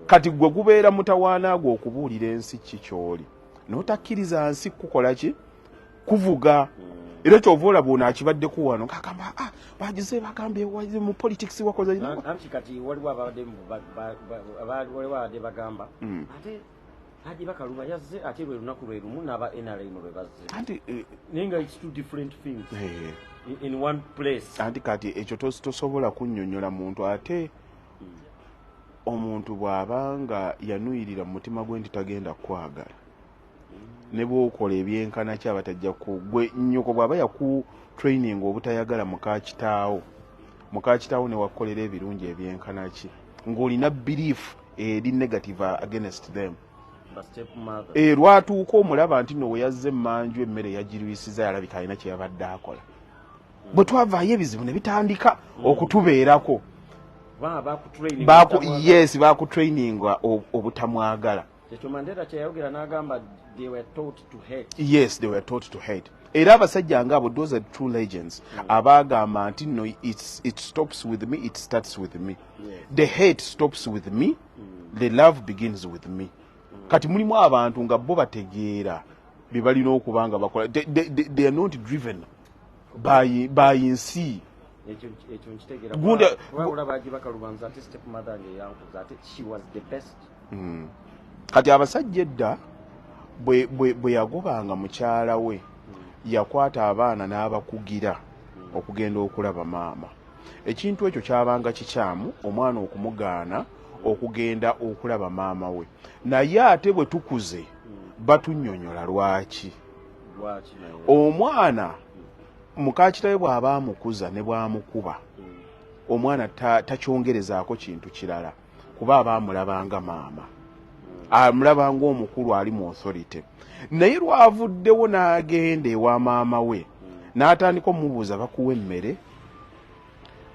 Kati gwe gubeera mutawaana gwe okubuulira ensi kikyoli. N'otakkiriza nsi kukola ki? Kuvuga. Era kyova olaba ono akibaddeku wano ng'agamba bagize bagambye mu politics wakoze nnyo. Anti kati waliwo abadde bagamba ate Hajibakaluba yazze ate lwe lunaku lwe lumu n'aba NRM lwe bazze. Anti nenga it's two different things in one place. Anti kati ekyo tosobola kunnyonnyola muntu ate omuntu bw'abanga yanuyirira mu mutima gwe nti tagenda kwagala. Ne bw'okola ebyenkana ki abatajja gwe nnyoko bw'aba yaku training obutayagala mukaakitaawo ne wakolera ebirungi ebyenkana ki ng'olina belief eri negative against them. Lwatuuka omulaba nti no we yazze emmanju emmere yagirwisiza yalabika alina kye yabadde akola. Bwe twavaayo ebizibu ne bitandika okutubeerako. Bakutraininga obutamwagala. Mandela kyayogera n'agamba they were taught to hate. Yes, they were taught to hate. Era abasajja ngabo, those are true legends. Abagamba nti no, it stops with me, it starts with me. Yes. The hate stops with me, the love begins with me. Kati mulimu abantu nga bo bategeera bye balina okubanga bakola. They are not driven by nsi. Ekyo nkitegeera. Olaba Hajibakaluba ate stepmother nge yankuza ate she was the best. Kati abasajja edda bwe yagobanga mukyala we yakwata abaana n'abakugira okugenda okulaba maama. Ekintu ekyo kyabanga kikyamu omwana okumugaana okugenda okulaba maama we. Naye ate bwe tukuze batunnyonnyola lwaki. Omwana mukaakitawe bw'aba amukuza ne bw'amukuba omwana takyongerezaako kintu kirala kuba aba amulabanga maama. Amulaba ng'omukulu ali mu authority. Naye lwavuddewo n'agenda ewa maama we n'atandika omubuuza bakuwa emmere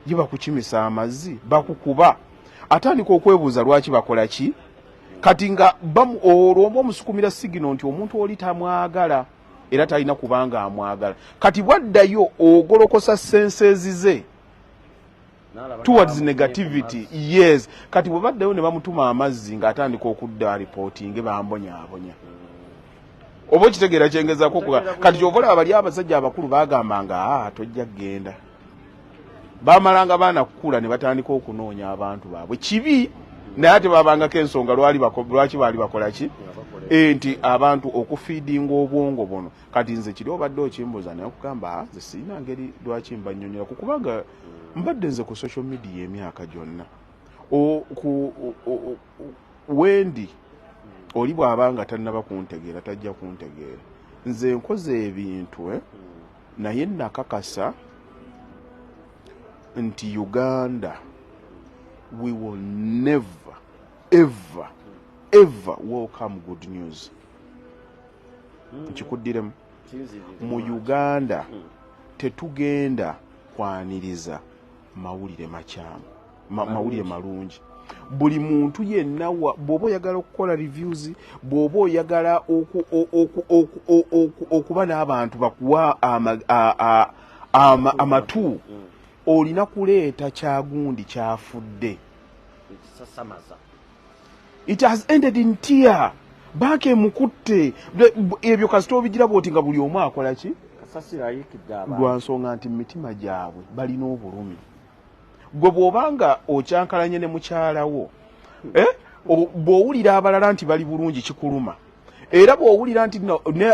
ye bakukimisa amazzi bakukuba atandika okwebuuza lwaki bakola ki. Kati nga olwo omusukumira sigino nti omuntu oli tamwagala era talina kubanga amwagala. Kati bwaddayo ogolokosa senses ze towards negativity. Yes. Kati bwe baddayo ne bamutuma amazzi ng'atandika okudda reporting bambonyaabonya. Oba okitegeera kyengezaako kati kyovola abali abasajja abakulu bagambanga tojja kgenda. Bamalanga baana kukula ne batandika okunoonya abantu baabwe. Kibi naye ate babangako ensonga lwaki baali bakola ki? Nti abantu okufeedinga obwongo buno. Kati nze kiri obadde okimbuuza naye okugamba nze sirina ngeri lwaki mbannyonnyola kubanga mbadde nze ku social media emyaka gyonna. Wendi oli bw'abanga tannaba kuntegeera tajja kuntegeera. Nze nkoze ebintu naye nakakasa nti Uganda we will never ever welcome good news. Nkikuddiremu mu Uganda tetugenda kwaniriza mawulire makyamu mawulire malungi. Buli muntu yenna bw'oba oyagala okukola reviews, bw'oba oyagala okuba n'abantu bakuwa amatu olina kuleeta kyagundi kyafudde. It has ended in tear. Baake mukutte ebyo kasita obigira bwoti nga buli omu akola ki? Lwa nsonga nti mitima gyabwe balina obulumi. Gwe bw'obanga okyankalanye ne mukyalawo bw'owulira abalala nti bali bulungi kikuluma. Era bw'owulira nti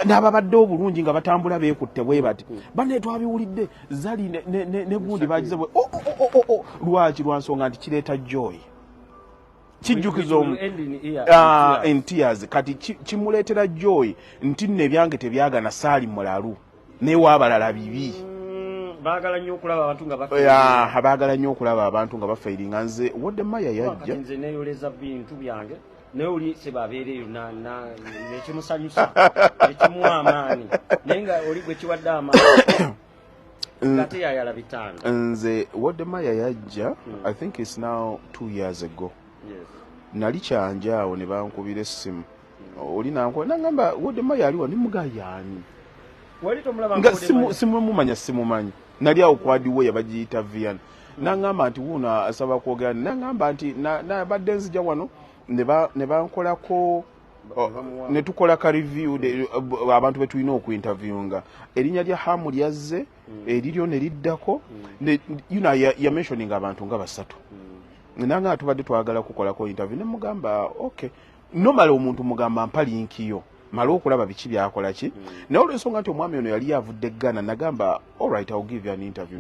n'ababadde obulungi nga batambula beekutte bwe bati banne twabiwulidde zali ne gundi bagize bwe lwaki lwa nsonga nti kireeta joy. kijjukiza in tears kati kimuleetera joy nti nno ebyange tebyagana saali mulalu newa abalala bibi baagala nnyo okulaba abantu nga baagala nnyo okulaba abantu nga bafeiringa nze Wodemaya yajja nze neeyoleza bintu byange naye oli sebabeereeyo nekimusanyusa ekimuwa amaanyi naye nga oli bwe kiwadde amaanyi ate yayala bitanda nze Wodemaya yajja I think it's now 2 years ago nali kyanjaawo ne bankubira essimu oli nangamba Wodemaya aliwa nimuga yaani nga simumanya simumanyi nali awo kwadiwe yabagiyita Vian nangamba nti wuno asaba kwogera nangamba nti nabadde nzija wano ne bankolako ne tukola ka review abantu betulina okuinterviewinga erinnya lya Hamu lyazze eriryo ne liddako ya mentioning abantu nga basatu nanga tubadde twagala kukolako interview ne mugamba okay normally omuntu mugamba mpalinkiyo malo okulaba biki byakola ki naye olw'ensonga nti omwami ono yali yavudde Ghana nagamba alright I'll give you an interview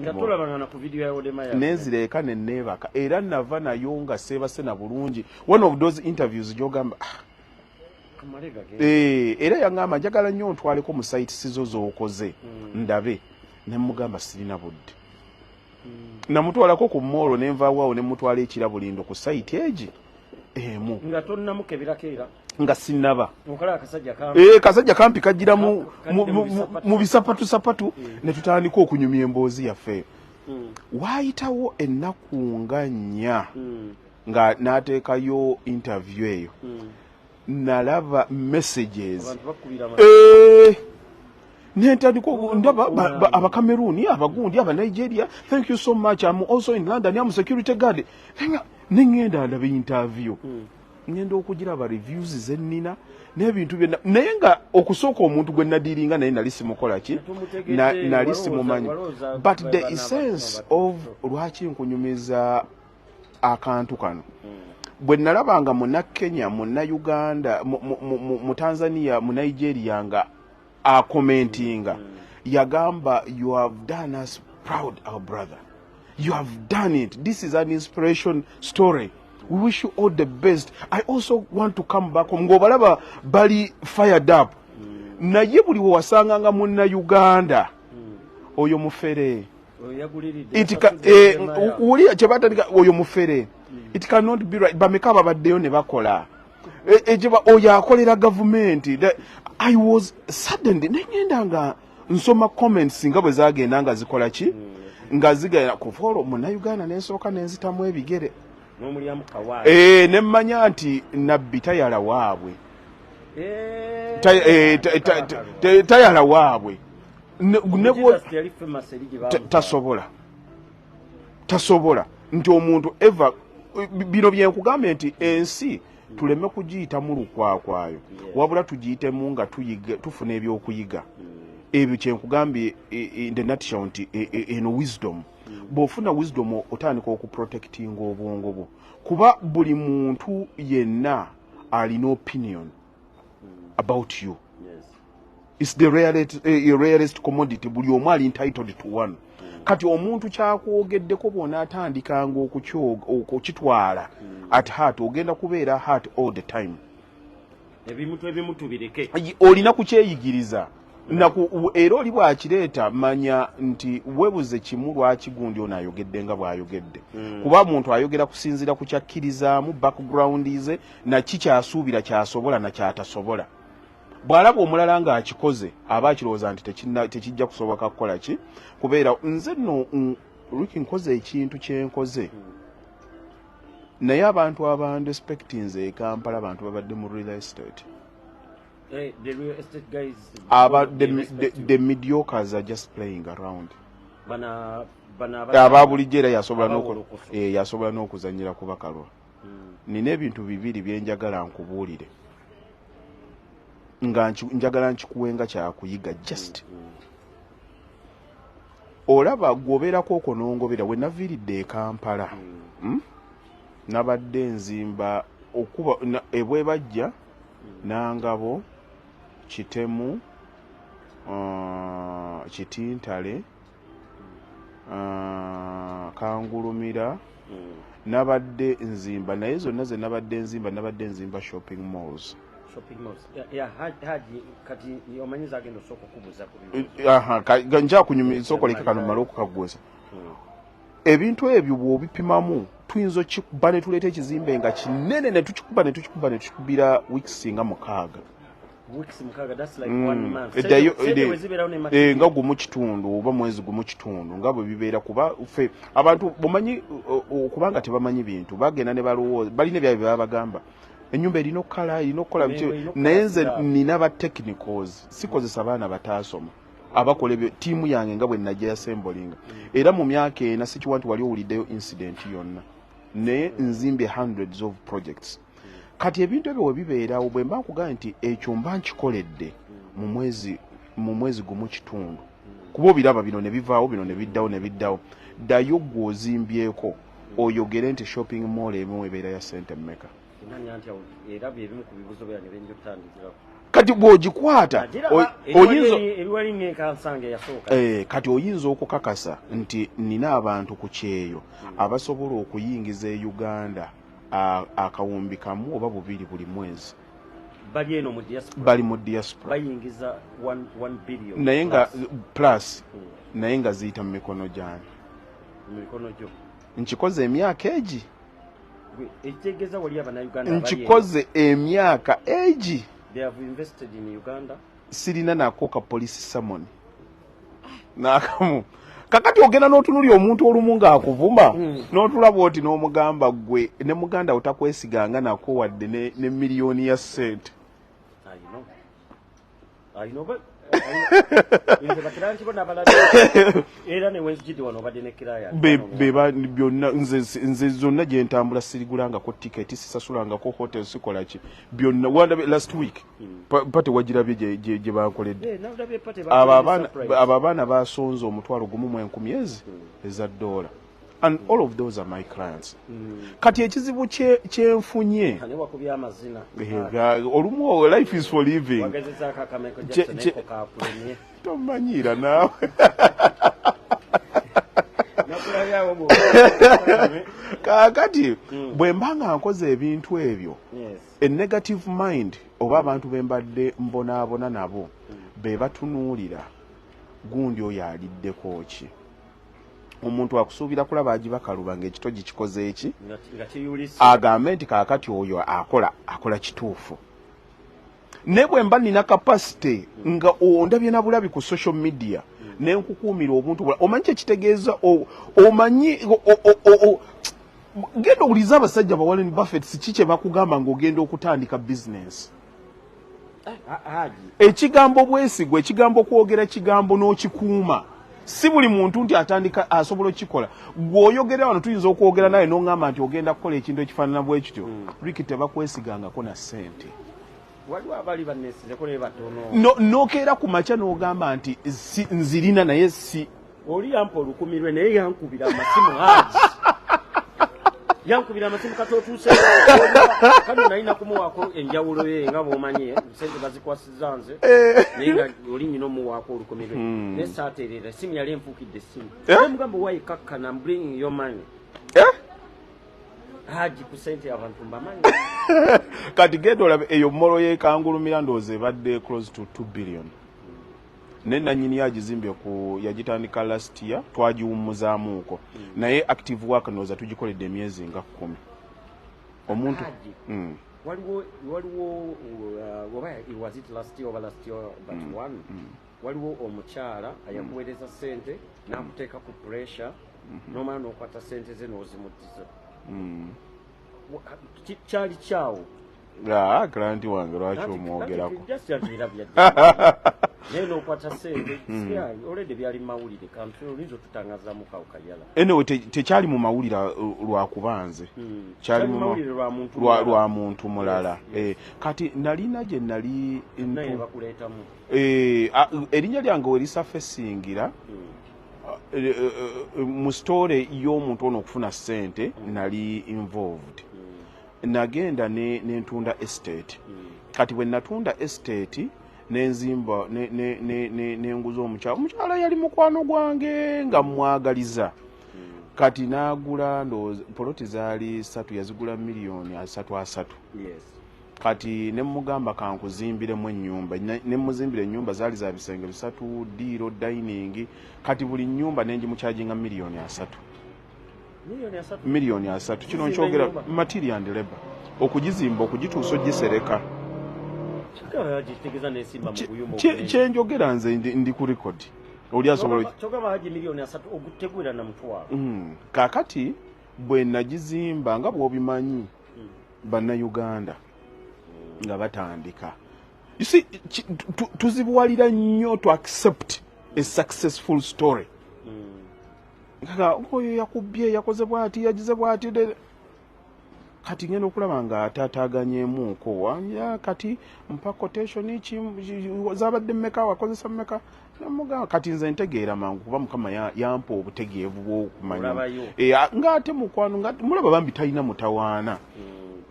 nenzireka nenneebaka era nava nayo nga seebase na bulungi one of those interviews gyogamba era yangamba njagala nnyo ntwaleko mu site sizo z'okoze ndabe ne mugamba sirina budde namutwalako ku moolo nenvaawo ne mutwala ekirabulindo ku site egi emu nga tonnamukebirako era nga sinnaba kasajja kampi kajjira mu bisapatu ne tutandika okunyumya emboozi yaffe waayitawo ennaku nga nnya nga n'ateekayo interview eyo nalaba messages nentandika ndaba abakameruni abagundi abanigeria thank you so much I'm also in London I'm security guard nengenda ndaba interview ngenda okugiraba reviews zennina n'ebintu byonna naye nga okusooka omuntu gwe nadiringa naye nali simukola ki nali simumanyi but the essence of lwaki nkunyumiza akantu kano bwe nalabanga muna Kenya muna Uganda mu Tanzania mu Nigeria nga commentinga yagamba you have done us proud our brother you have done it this is an inspiration story we wish you all the best I also want to come back home ngobalaba bali fired up naye buli wasanganga muna Uganda oyo mufere uli kyebatandika oyo mufere it cannot be right bamekaba baddeyo ne bakola ejiba oyo akolera government I was saddened nengenda nga nsoma comments nga bwe zagenda nga zikola ki nga zigenda kufolo muna Uganda nensooka nenzitamu ebigere nemmanya nti nabbi tayala waabwe tayala waabwe tasobola nti omuntu eva bino byenkugambe nti ensi tuleme kugiyita mu lukwakwayo wabula tugiyitemu nga tufuna ebyokuyiga ebyo kyenkugambye in the nutshell nti eno wisdom bw'ofuna wisdom otandika okuprotectinga obwongo bwo kuba buli muntu yenna alina opinion about you it's the rarest commodity buli omu ali entitled to one kati omuntu kyakwogeddeko bw'onaatandikanga okukitwala at heart ogenda kubeera heart all the time ebimu tubireke olina kukyeyigiriza era oli bwakireeta manya nti webuze kimu lwaki gundi ono ayogedde nga bw'ayogedde kuba muntu ayogera kusinzira ku kyakkirizaamu background ze naki kyasuubira kyasobola nakyatasobola bw'alaba omulala ng'akikoze aba akirowooza nti tekijja kusoboka kukola ki kubeera nze nno Ricky nkoze ekintu kyenkoze naye abantu abandespectinze e Kampala abantu babadde mu real estate the real estate guys the mediocres are just playing around ababulijjo era yasobola n'okuzanyira ku bakalwa nina ebintu bibiri byenjagala nkubuulire nga njagala nkikuwenga kyakuyiga just olaba gwobeerako okonongobera we naviiridde e Kampala nabadde nzimba okuba ebwebajja Nangabo Kitemu Kitintale Kangulumira nabadde nzimba naye zonna ze nabadde nzimba shopping malls. Haji kati omanyiza agenda soko kubuza ku nja kunyumi soko leke kano malo okukaguza. Ebintu ebyo bw'obipimamu tuyinza okikuba ne tuleeta ekizimbe nga kinene ne tukikubira weeks nga 6. That's like 1 month. Nga gumu kitundu oba mwezi gumu kitundu nga bwe bibeera kuba ffe abantu bumanyi okubanga tebamanyi bintu bagenda ne balowooza balina ebyabwe babagamba ennyumba erina okukala erina okukola naye nze nina ba technicals sikozesa baana bataasoma abakola tiimu yange nga bwe najja assembling era mu myaka ena sikiwa nti wali owuliddeyo incident yonna naye nzimbe hundreds of projects. Kati ebintu ebyo we bibeerawo bwe mba nkugamba nti ekyo mba nkikoledde mu mwezi gumu kitundu kuba obiraba bino ne bivaawo bino ne biddawo ddayo gw'ozimbyeko oyogere nti shopping mall emu ebeera ya sente mmeka. Kati bw'ogikwata kati oyinza okukakasa nti nina abantu ku kyeyo abasobola okuyingiza e Uganda akawumbi kamu oba 2 buli mwezi. Bali mu diaspora bayingiza 1 billion naye nga plus naye nga ziyita mu mikono gyange. Nkikoze emyaka egi ekitegeza wali abannayuganda nkikoze emyaka egi. They have invested in Uganda. Sirina nako ka police summon nakamu kakati ogenda n'otunulya omuntu olumu ng'akuvuma n'otulaba oti n'omugamba gwe ne muganda otakwesiganga nako wadde ne miliyoni ya sente. I know but byonna nze zonna gye ntambula sirigulangako tiketi sisasulangako hotel sikola ki byonna wandabe last week pate wagirabye gye bankoledde abo abaana basonza $1,000 eza $. And all of those are my clients. Kati ekizibu kyenfunye olumu life is for living. Tomanyira naawe. Kakati bwe mbanga nkoze ebintu ebyo a negative mind oba abantu bembadde mbonaabona nabo be batunuulira gundi oyo aliddeko ki. Omuntu akusuubira kulaba agibakaluba ng'ekitogi kikoze eki agambe nti kaakati oyo akola kituufu. Ne bwe mba nina capacity nga ondabye na bulabi ku social media ne nkukuumira obuntu bula omanyi kyekitegeeza omanyi genda owuliza abasajja ba Warren Buffett si kye bakugamba ng'ogenda okutandika business. Ekigambo bwesigwa ekigambo kwogera kigambo n'okikuuma. Si buli muntu nti atandika asobola okikola. Gw'oyogera wano tuyinza okwogera naye n'ongamba nti ogenda kukola ekintu ekifaanana bwe kityo. Riki tebakwesigangako na ssente. Waliwo abali banneesizeko naye batono. N'okeera ku makya n'ogamba nti nzirina naye si. Oli yampa olukumirwe naye yankubira amasimu haji. Yankubira amasimu kati otuuse kano nalina kumuwaako enjawulo ye nga bw'omanyi sente bazikwasiza nze naye nga oli nyina omuwaako olukumirwe naye saateerera essimu yali enfuukidde essimu naye mugamba wayikakkana I'm bringing your money haji ku sente abantu mbamanyi. Kati genda olabe eyo mmolo y'ekangulumira ndowooza ebadde close to 2 billion. Ne nannyini yagizimbye yagitandika last year twagiwummuzaamuuko naye active work ndowooza tugikoledde emyezi nga 10. Omuntu waliwo was it last year oba last year but one waliwo omukyala ayakuweereza sente n'akuteeka ku pressure n'omala n'okwata sente ze n'ozimuddiza. Kyali kyawo Granti wange lwaki omwogerako naye n'okwata sente olwedde byali mu mawulire kantu olinza otutangaza mu kawukayala. Anyway tekyali mu mawulire lwakubanze kyali mu mawulire lwa muntu mulala. Kati nalina gye nali naye bakuleetamu erinnya lyange we lisafesingira mu story y'omuntu ono okufuna ssente nali involved. Nagenda n'entunda estate. Kati bwe natunda estate n'enzimba n'enguza omukyala yali mukwano gwange nga mwagaliza kati n'agula poloti zaali 3 yazigula miliyoni 3 yes kati ne mugamba kankuzimbiremu ennyumba ne muzimbira ennyumba zaali za bisenge 3 diiro dining kati buli nnyumba nengi mukyajinga miliyoni 3 miliyoni 3 kino nkyogera material and labor okugizimba okugituusa ogisereka kyenjogera nze ndi ku record oli asobola kakati bwe nagizimba nga bw'obimanyi bannayuganda nga batandika you see tuzibuwalira nnyo to accept a successful story nga oyo yakubye yakoze bwati yagize bwati kati ngenda okulaba nga ataataganyemuuko wanja kati mpa quotation zabadde mmeka wakozesa mmeka namuga kati nze ntegeera mangu kuba mukama yampa obutegeevu bw'okumanya ng'ate mukwano nga mulaba bambi talina mutawaana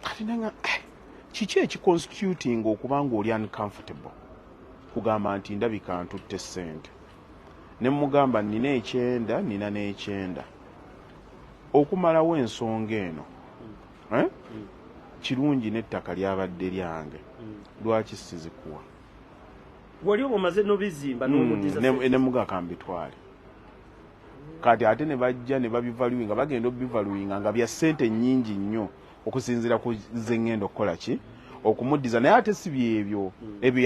kati nanga kiki ekiconstituting okuba ng'oli uncomfortable kugamba nti ndabika ntutte ssente ne mugamba nina n'ekyenda okumalawo ensonga eno kirungi n'ettaka lyabadde lyange lwaki sizikuwa wali omaze nobizimba ne mugaka mbitwale kati ate ne bajja ne babivaluinga bagenda obivaluinga nga bya ssente nnyingi nnyo okusinziira ku ze ngenda okukola ki okumuddiza naye ate si byebyo ebyo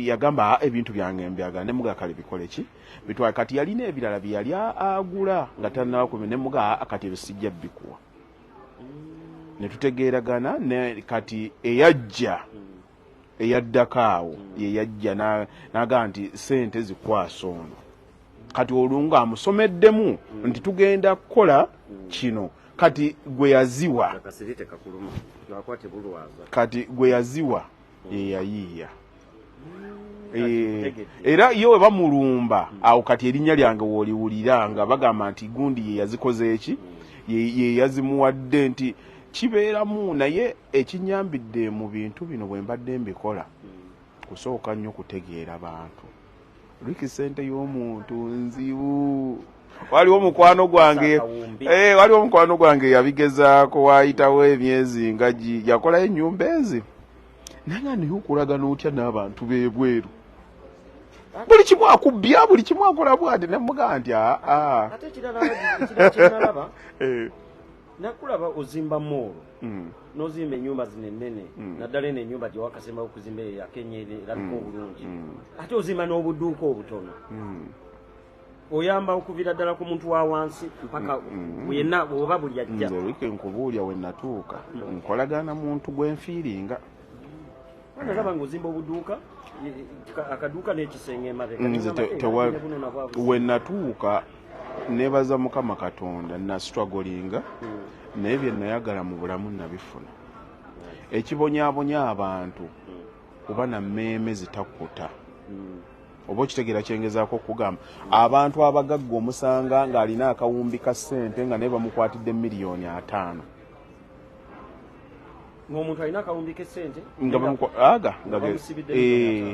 yagamba ebintu byange mbyagala ne mugaka bikole ki bitwale kati yalina ebirala bye yali agula nga tannabakume ne mugaka kati ebyo sijja bikuwa ne tutegeeragana ne kati eyaddako awo ye yajja n'agamba nti ssente zikwasa ono kati olunga amusomeddemu nti tugenda kukola kino kati gwe yaziwa kati gwe yaziwa ye yayiiya era yo we bamulumba awo kati erinnya lyange wooliwulira nga bagamba nti gundi ye yazikoze eki ye yazimuwadde nti kibeeramu naye ekinyambidde mu bintu bino bwe mbadde mbikola kusooka nnyo kutegeera bantu lwiki ssente y'omuntu nzibu waliwo mukwano gwange yabigezaako waayitawo emyezi nga yakolayo ennyumba ezi nanga naye okulaga n'otya n'abantu b'ebweru buli kimu akubbya buli kimu akola bwati ne mugaa nti ate ekirala nakulaba ozimba moolo n'ozimba ennyumba zino ennene naddala eno ennyumba gye wakasembayo okuzimba eyo yakenyere erabika obulungi ate ozimba n'obuduuka obutono oyamba okuviira ddala ku muntu wa wansi mpaka yenna oba buli ajja nze wiki nkubuulya we natuuka nkolagana muntu gwenfiiringa nalaba ng'ozimba obuduuka akaduuka n'ekisenge emabega we natuuka nebaza mukama katonda na strugglinga naye bye nayagala mu bulamu nabifuna ekibonyaabonya abantu kuba na mmeeme zitakuta oba okitegeera kyengezaako okugamba abantu abagagga omusanga ng'alina akawumbi ka ssente nga naye bamukwatidde miliyoni 5 ng'omuntu alina akawumbi k'essente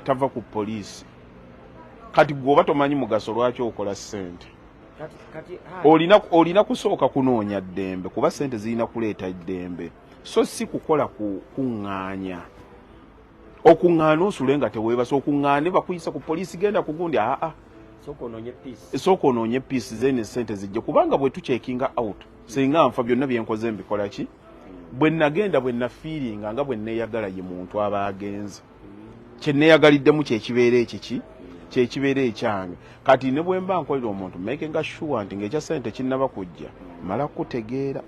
tava ku poliisi kati gweoba tomanyi mugaso lwaki okola ssente olina kusooka kunoonya ddembe kuba ssente zirina kuleeta ddembe so si kukola kuŋŋaanya okuŋŋaana osule nga teweebasa okuŋŋaane bakuyisa ku poliisi genda kugundi sooka onoonye piisi zene ssente zijje kubanga bwe tucekinga out singa nfa byonna byenkoze mbikola ki bwe nagenda bwe nafiiringa nga bwe neeyagala ye muntu aba agenze kye neeyagaliddemu kyekibeera ekiki kyekibeera ekyange kati ne bwe mba nkolera omuntu making sure nti ng'ekya ssente kinnaba kujja mala kutegeera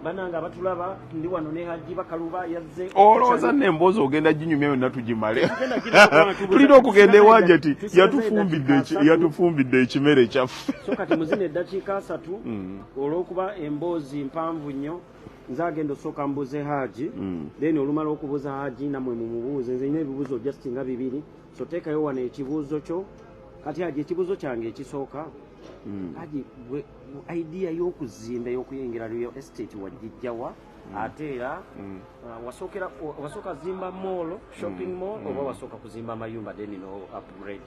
bananga abatulaba ndi wano ne Haji Bakaluba yazze olowooza n'emboozi ogenda ginyumya yonna tugimale tulina okugenda ewanja ti yatufumbidde ekimere kyaffe so kati muzina eddakiika 3 olw'okuba emboozi mpanvu nnyo nze agenda osooka mbuze Haji then olumala okubuuza Haji namwe mumubuuze nze nina ebibuuzo just nga 2 so teekayo wano ekibuuzo kyo kati Haji ekibuuzo kyange ekisooka Haji idea y'okuzimba y'okuyingira real estate wagijjawa ate era wasooka zimba mall shopping mall oba wasooka kuzimba mayumba then no upgrade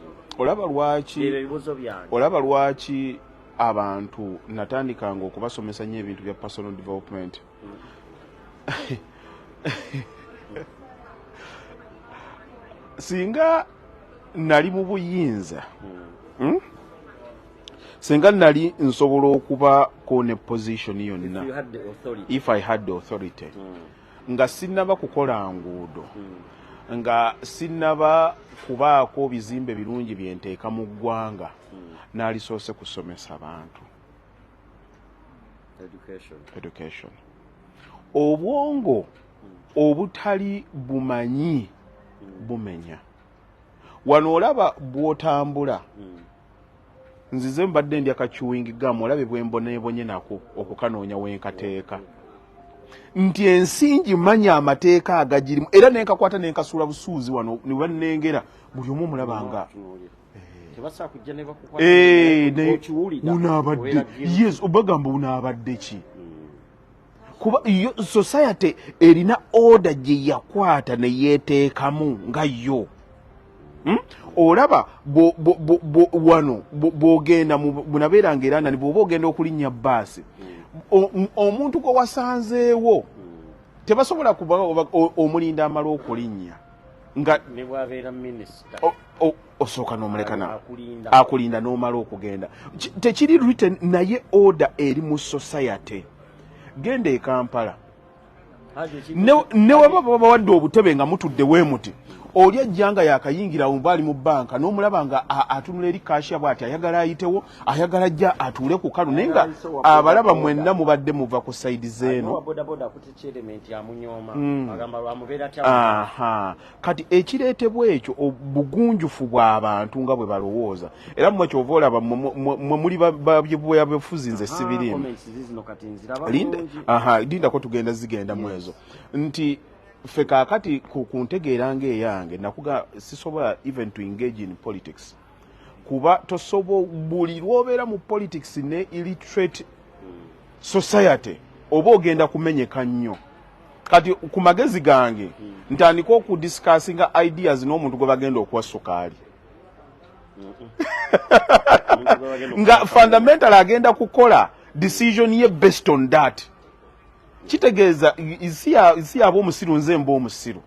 olaba lwaki abantu natandikanga okubasomesa nnyo ebintu bya personal development singa nali mu buyinza singa nali nsobola okuba ne position yonna if I had the authority nga sinnaba kukola nguudo nga sinnaba kubaako bizimbe birungi byenteeka mu ggwanga n'alisoose kusomesa abantu education obwongo obutali bumanyi bumenya wano olaba bw'otambula nzize mbadde ndya kachuwingi gamu olabe bwe mboneebonye nako okukanoonya wenkateeka nti ensingi manya amateeka agagirimu era nenkakwata nenkasuula busuuzi wano ne bannengera buli omu omulabanga unaabadde yes obagamba unaabadde ki kuba society erina order gye yakwata ne yeeteekamu nga yo olaba wano bw'ogenda bunabeeranga era nani bw'oba ogenda okulinnya bbaasi omuntu gwe wasanzeewo tebasobola kuba omulinda amala okulinnya nga ne bw'abeera minisita osooka n'omulekana akulinda n'omala okugenda tekiri written naye order eri mu society genda e Kampala ne waba babawadde obutebe nga mutudde weemuti oli ajjanga yakayingira umbali mu banka n'omulaba nga atunula eri kaasha bw'ati ayagala ayitewo ayagala ajja atuule ku kano naye nga abalaba mwenna mubadde muva ku sayidi zeeno kati ekireetebwa ekyo bugunjufu bw'abantu nga bwe balowooza era mmwe kyova olaba mwe muli babyebufuzi nze sibirimu lindako tugenda zigenda mu ezo nti ffe kaakati ku ntegeera ng'eyange nakuga sisobola even to engage in politics kuba buli lw'obeera mu politics ne illiterate society oba ogenda kumenyeka nnyo kati ku magezi gange ntandika okudiscussinga ideas n'omuntu gwe bagenda okuwa sukaali nga fundamental agenda kukola decision ye based on that kitegeeza isi aba omusiru nze mba omusiru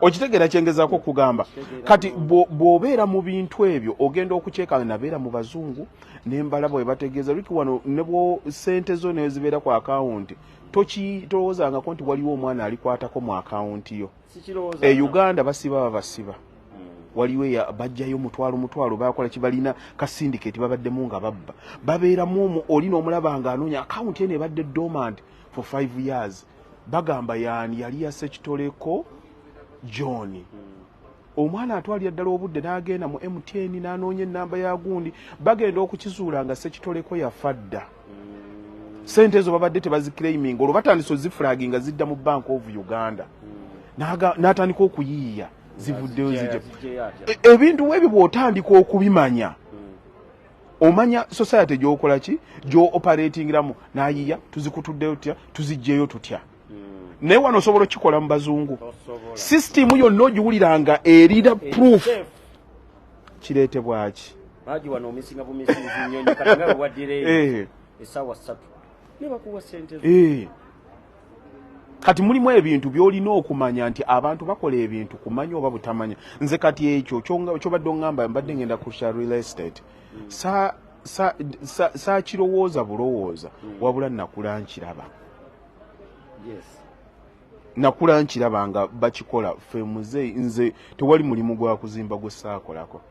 okitegeera kyengezaako okugamba kati bw'obeera mu bintu ebyo ogenda okukyeka nabeera mu bazungu nembalaba bwe bategeeza liki wano ne bwo sente zo nayo zibeera ku akawunti tolowoozangako nti waliwo omwana alikwatako mu akawunti yo e Uganda basiba waliwo bajjayo mutwalo bakola kibalina ka syndicate babaddemu nga babba babeeramu omwo oli n'omulaba nga anoonya akawunti eno ebadde dormant for 5 years bagamba yaani yali ya Sekitoleko John omwana atwalira ddala obudde n'agenda mu MTN n'anoonya ennamba ya gundi bagenda okukizuula nga Sekitoleko yafa dda sente ezo babadde tebaziclaiminga olwo batandise ozifulagi nga zidda mu Bank of Uganda n'atandika okuyiiya zivuddeyo zijja ebintu ebyo bw'otandika okubimanya omanya society gy'okola ki gy'operatingiramu n'ayiya tuzikutuddeyo tutya tuzijjeyo tutya naye wano osobola okikola mu bazungu sisitimu yonna ogiwuliranga erina proof kireetebwa ki kati mulimu ebintu by'olina okumanya nti abantu bakola ebintu kumanya oba butamanya nze kati ekyo kyobadde oŋŋamba mbadde ngenda ku real estate saakirowooza bulowooza wabula nakula nkiraba nga bakikola ffe muzeeyi nze tewali mulimu gwa kuzimba gwe saakolako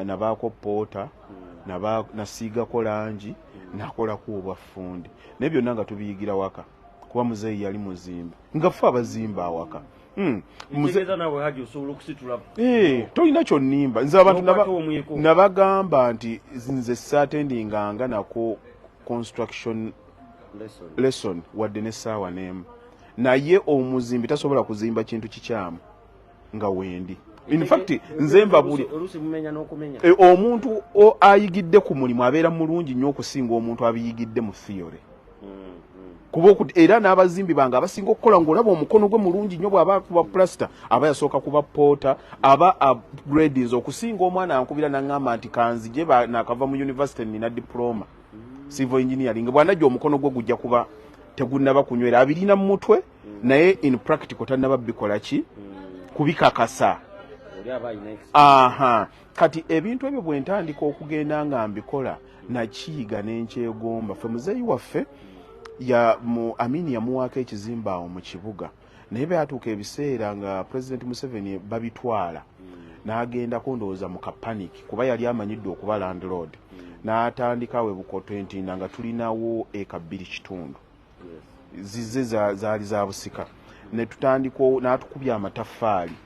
nabaako poota nasiigako langi nakolako obwaffundi naye byonna nga tubiyigira waka kuba muzeeyi yali muzimba nga ffe abazimba awaka tolina kyonnimba nze abantu nabagamba nti nze saatendinganga nako construction lesson wadde n'essaawa n'emu naye omuzimbi tasobola kuzimba kintu kikyamu nga wendi in fact nze mbabuli omuntu ayigidde ku mulimu abeera mulungi nnyo okusinga omuntu abiyigidde mu theory kuba era n'abazimbi bange abasinga okukola ng'olaba omukono gwe mulungi nnyo bw'aba kuba plaster aba yasooka kuba poota aba upgrades okusinga omwana ankubira n'aŋŋamba nti kanzije nakava mu university nina diploma civil engineering bw'anajja omukono gwe gujja kuba tegunnaba kunywera abirina mu mutwe naye in practical tannaba bikola ki kubikakasa. Aha kati ebintu ebyo bwe ntandika okugenda nga mbikola nakiyiga n'enkyegomba ffe muzeeyi waffe Amini yamuwaako ekizimba awo mu kibuga naye byatuuka ebiseera nga President Museveni babitwala n'agendako ndowooza mu kapaniki kuba yali amanyidde okuba landlord n'atandikawo ebukoto entinda nga tulinawo eka 2.5 zize zaali za busika ne tutandika n'atukubya amataffaali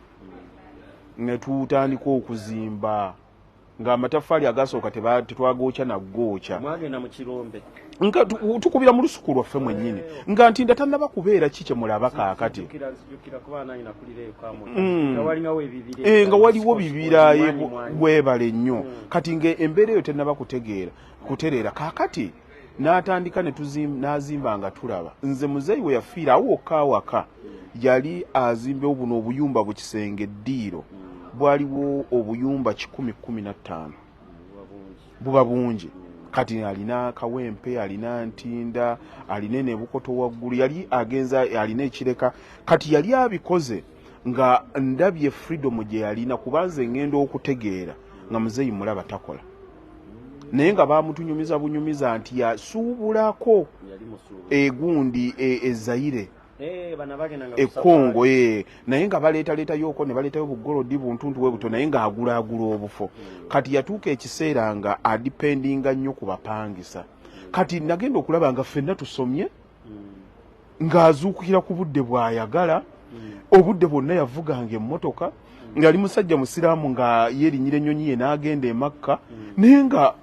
ne tutandika okuzimba ng'amataffaali agasooka tetwagookya nagookya mwagenda mu kirombe nga tukubira mu lusuku lwaffe mwennyini nga nti ndatannaba kubeera ki kye mulaba kaakati nga waliwo bibira webale nnyo kati ng'embeera eyo tennaba kutereera kaakati n'atandika n'azimba nga tulaba nze muzeeyi we yafiira awo wokka awaka yali azimbewo buno obuyumba bukisenge eddiiro bwaliwo obuyumba 115 buba bungi kati alina kawempe alina ntinda alina nebukoto waggulu yali agenza alina ekireka kati yali abikoze nga ndabye freedom gye yalina kubanze ngendo okutegeera nga muzeeyi mulaba takola naye nga bamutunyumiza bunyumiza nti yasuubulako egundi ezaire Kongo naye nga baleeta yoko ne baleetayo bugolodi buntuntu we buto naye nga agula obufo kati yatuuka ekiseera nga adipendinga nnyo ku bapangisa kati nagenda okulaba nga ffenna tusomye ng'azuukira ku budde bw'ayagala obudde bwonna yavuganga emmotoka ng'ali musajja musiraamu nga yeerinyira ennyonyi ye n'agenda e Makka naye nga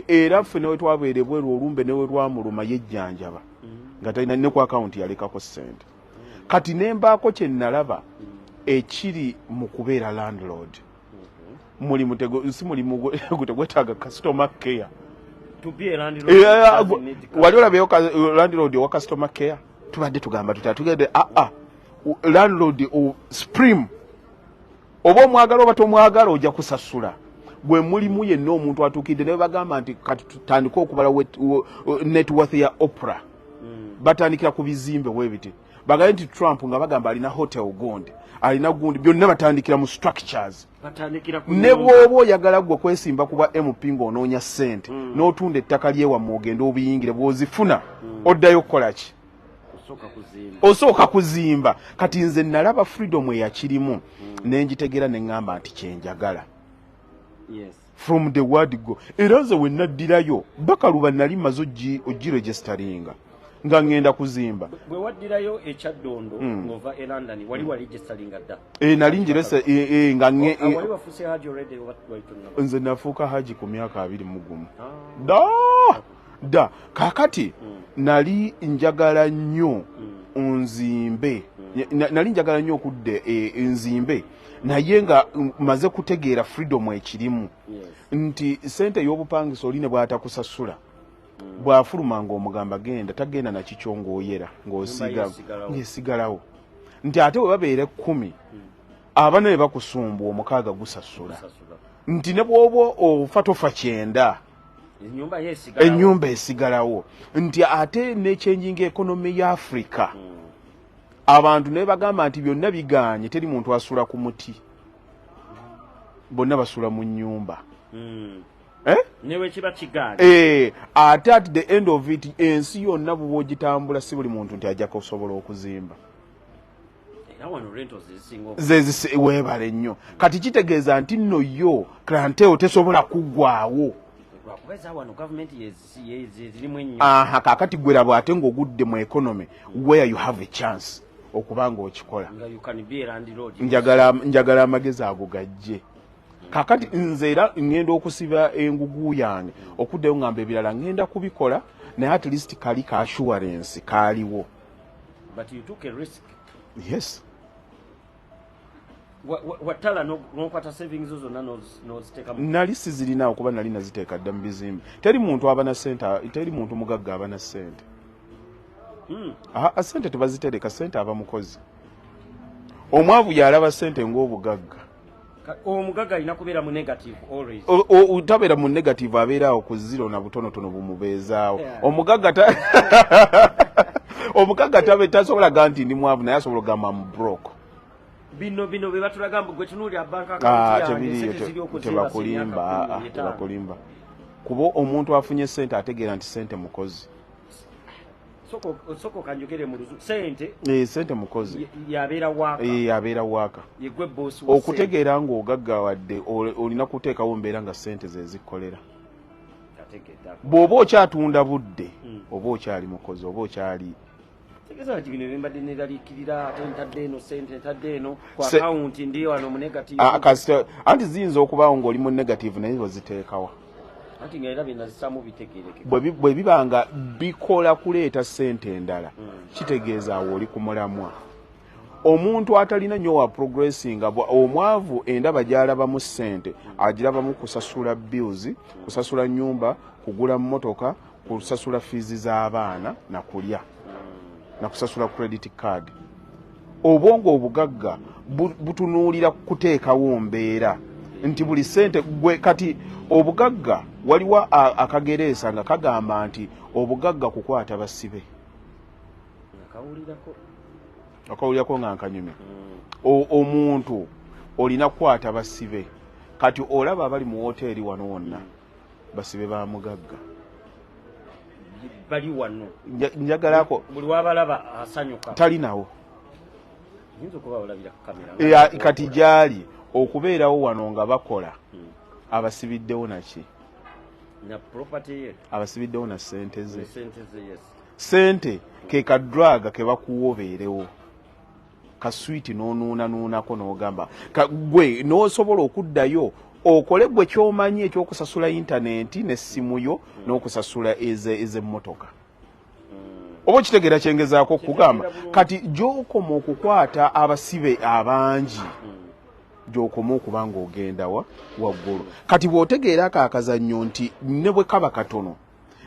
era ffe newe twabeere bweru olumbe newe lwamuluma yejjanjaba nga talina ne ku akawunti yalekako ssente kati nembaako kye nalaba ekiri mu kubeera landlord mulimu tegwetaaga customer care wali olabeyo landlord owa customer care tubadde tugamba tutatugende landlord supreme oba omwagala oba tomwagala ojja kusasula gwe mulimu yenna omuntu atuukidde naye bagamba nti kati tutandika okubala networth ya Oprah batandikira ku bizimbe webiti bagaye nti Trump nga bagamba alina hotel gundi alina gundi byonna batandikira mu structures ne bw'oba oyagala gwe kwesimba kuba MP ng'onoonya ssente n'otunda ettaka lyewa mwogenda obiyingire bw'ozifuna oddayo kukola ki osooka kuzimba kati nze nalaba freedom eyakirimu nenjitegera neŋŋamba nti kyenjagala from the word go era nze we naddirayo bakaluba nali maze ogiregisteringa nga ngenda kuzimba bwe waddirayo ekyaddondo ng'ova e London wali waregisteringa dda nali njirese nga wali wafuse haji already nze nafuuka haji ku myaka 21 da kakati nali njagala nnyo nzimbe nali njagala nnyo okudde nzimbe naye nga maze kutegeera freedom ekirimu nti sente y'obupangisa oli ne bw'atakusasula bw'afuluma ng'omugamba genda tagenda na kikyongooyera ng'esigalawo nti ate bwe babeera 10 abana be bakusumba omukaaga gusasula nti ne bw'oba ofa tofa 9 ennyumba esigalawo nti ate n'ekyenjinga ekonomi ya Africa abantu ne bagamba nti byonna biganye teri muntu asula ku muti bonna basula mu nnyumba newe kiba kiganye ate at the end of it ensi yonna buba ogitambula si buli muntu nti ajja kusobola okuzimba weebale nnyo kati kitegeeza nti nno yo klanteo tesobola kuggwaawo kakati gwera bw'ate ng'ogudde mu economy where you have a chance okubanga okikola njagala amagezi ago gajje kakati nze era ngenda okusiba engugu yange okuddeyo ngamba ebirala ngenda kubikola naye at least kali ka assurance kaaliwo but you took a risk yes watala n'okwata savings zo zonna n'oziteekamu. Nali sizirina kuba nali naziteeka dda mu bizimbe. Teri muntu aba na ssente, teri muntu mugagga aba na ssente. Ssente tebazitereka, ssente aba mukozi. Omwavu yalaba ssente ng'obugagga. Omugagga alina kubeera mu negative always. Tabeera mu negative, abeeraawo ku zero na butonotono bumubeezaawo. Omugagga tasobola gamba nti ndi mwavu, naye asobola ogamba mu broke. Bino be batulaga mbu gwe tunuulira banka yange tebakulimba. Kuba omuntu afunye ssente ategeera nti ssente mukozi. Soko kanjogere mu luzu ssente. Ssente mukozi. Yabeera waaka. Yabeera waaka. Yegwe boss wo. Okutegeera ng'ogaggawadde olina kuteekawo mbeera nga ssente ze zikkolera. Bw'oba okyatunda budde, oba okyali mukozi, oba okyali tegeza bino bembadde neraliikirira ate ntadde eno ssente ntadde eno ku akawunti ndi wano mu negative. Anti ziyinza okubaawo ng'oli mu negative naye oziteekawa. Anti nga era binazisaamu bitegeereke. Bwe biba nga bikola kuleeta ssente endala, kitegeeza awo oli ku mulamwa. Omuntu atalina nnyo wa progressinga, omwavu endaba gy'alabamu ssente agirabamu kusasula bills, kusasula nnyumba, kugula mmotoka, kusasula fees z'abaana na kulya na kusasula credit card. Obwongo obugagga butunuulira kuteekawo mbeera nti buli ssente gwe kati obugagga waliwo akagereesa nga kagamba nti obugagga kukwata basibe. Akawulirako nga nkanyumya. Omuntu olina kukwata basibe. Kati olaba abali mu woteeri wano wonna basibe ba mugagga. Bali wano. Njagalako. Buli wabalaba asanyuka. Talinawo. Yinza okuba olabira ku kamera. Kati gyali okubeerawo wano nga bakola. Abasibiddewo naki? Na property ye. Abasibiddewo na ssente ze. Yes. Ssente ke kadraga ke bakuwobeerewo. Kaswiti n'onuunako n'ogamba. Gwe n'osobola okuddayo okole gwe ky'omanyi ekyokusasula intaneti n'essimu yo n'okusasula ez'emmotoka. Oba kitegeera kyengezaako kugamba kati gy'okoma okukwata abasibe abangi gy'okoma okuba ng'ogenda waggulu. Kati bw'otegeera akazannyo nti ne bwe kaba katono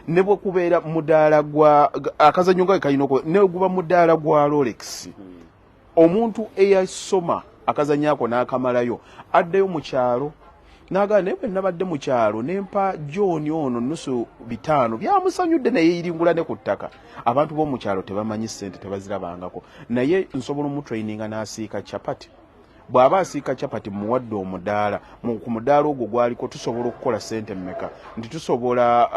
ne bwe kubeera mudaala gwa akazannyo nga kalina ne guba mudaala gwa Rolex, omuntu eyasoma akazannyako n'akamalayo addeyo mu kyalo n'agamba naye bwe nabadde mu kyalo nempa John ono nusu 5 byamusanyudde naye yiringula ne ku ttaka. Abantu b'omu kyalo tebamanyi ssente, tebazirabangako, naye nsobola omutraininga n'asiika chapati. Bw'aba asiika chapati muwadde omudaala, ku mudaala ogwo gwaliko tusobola okukola ssente mmeka nti tusobola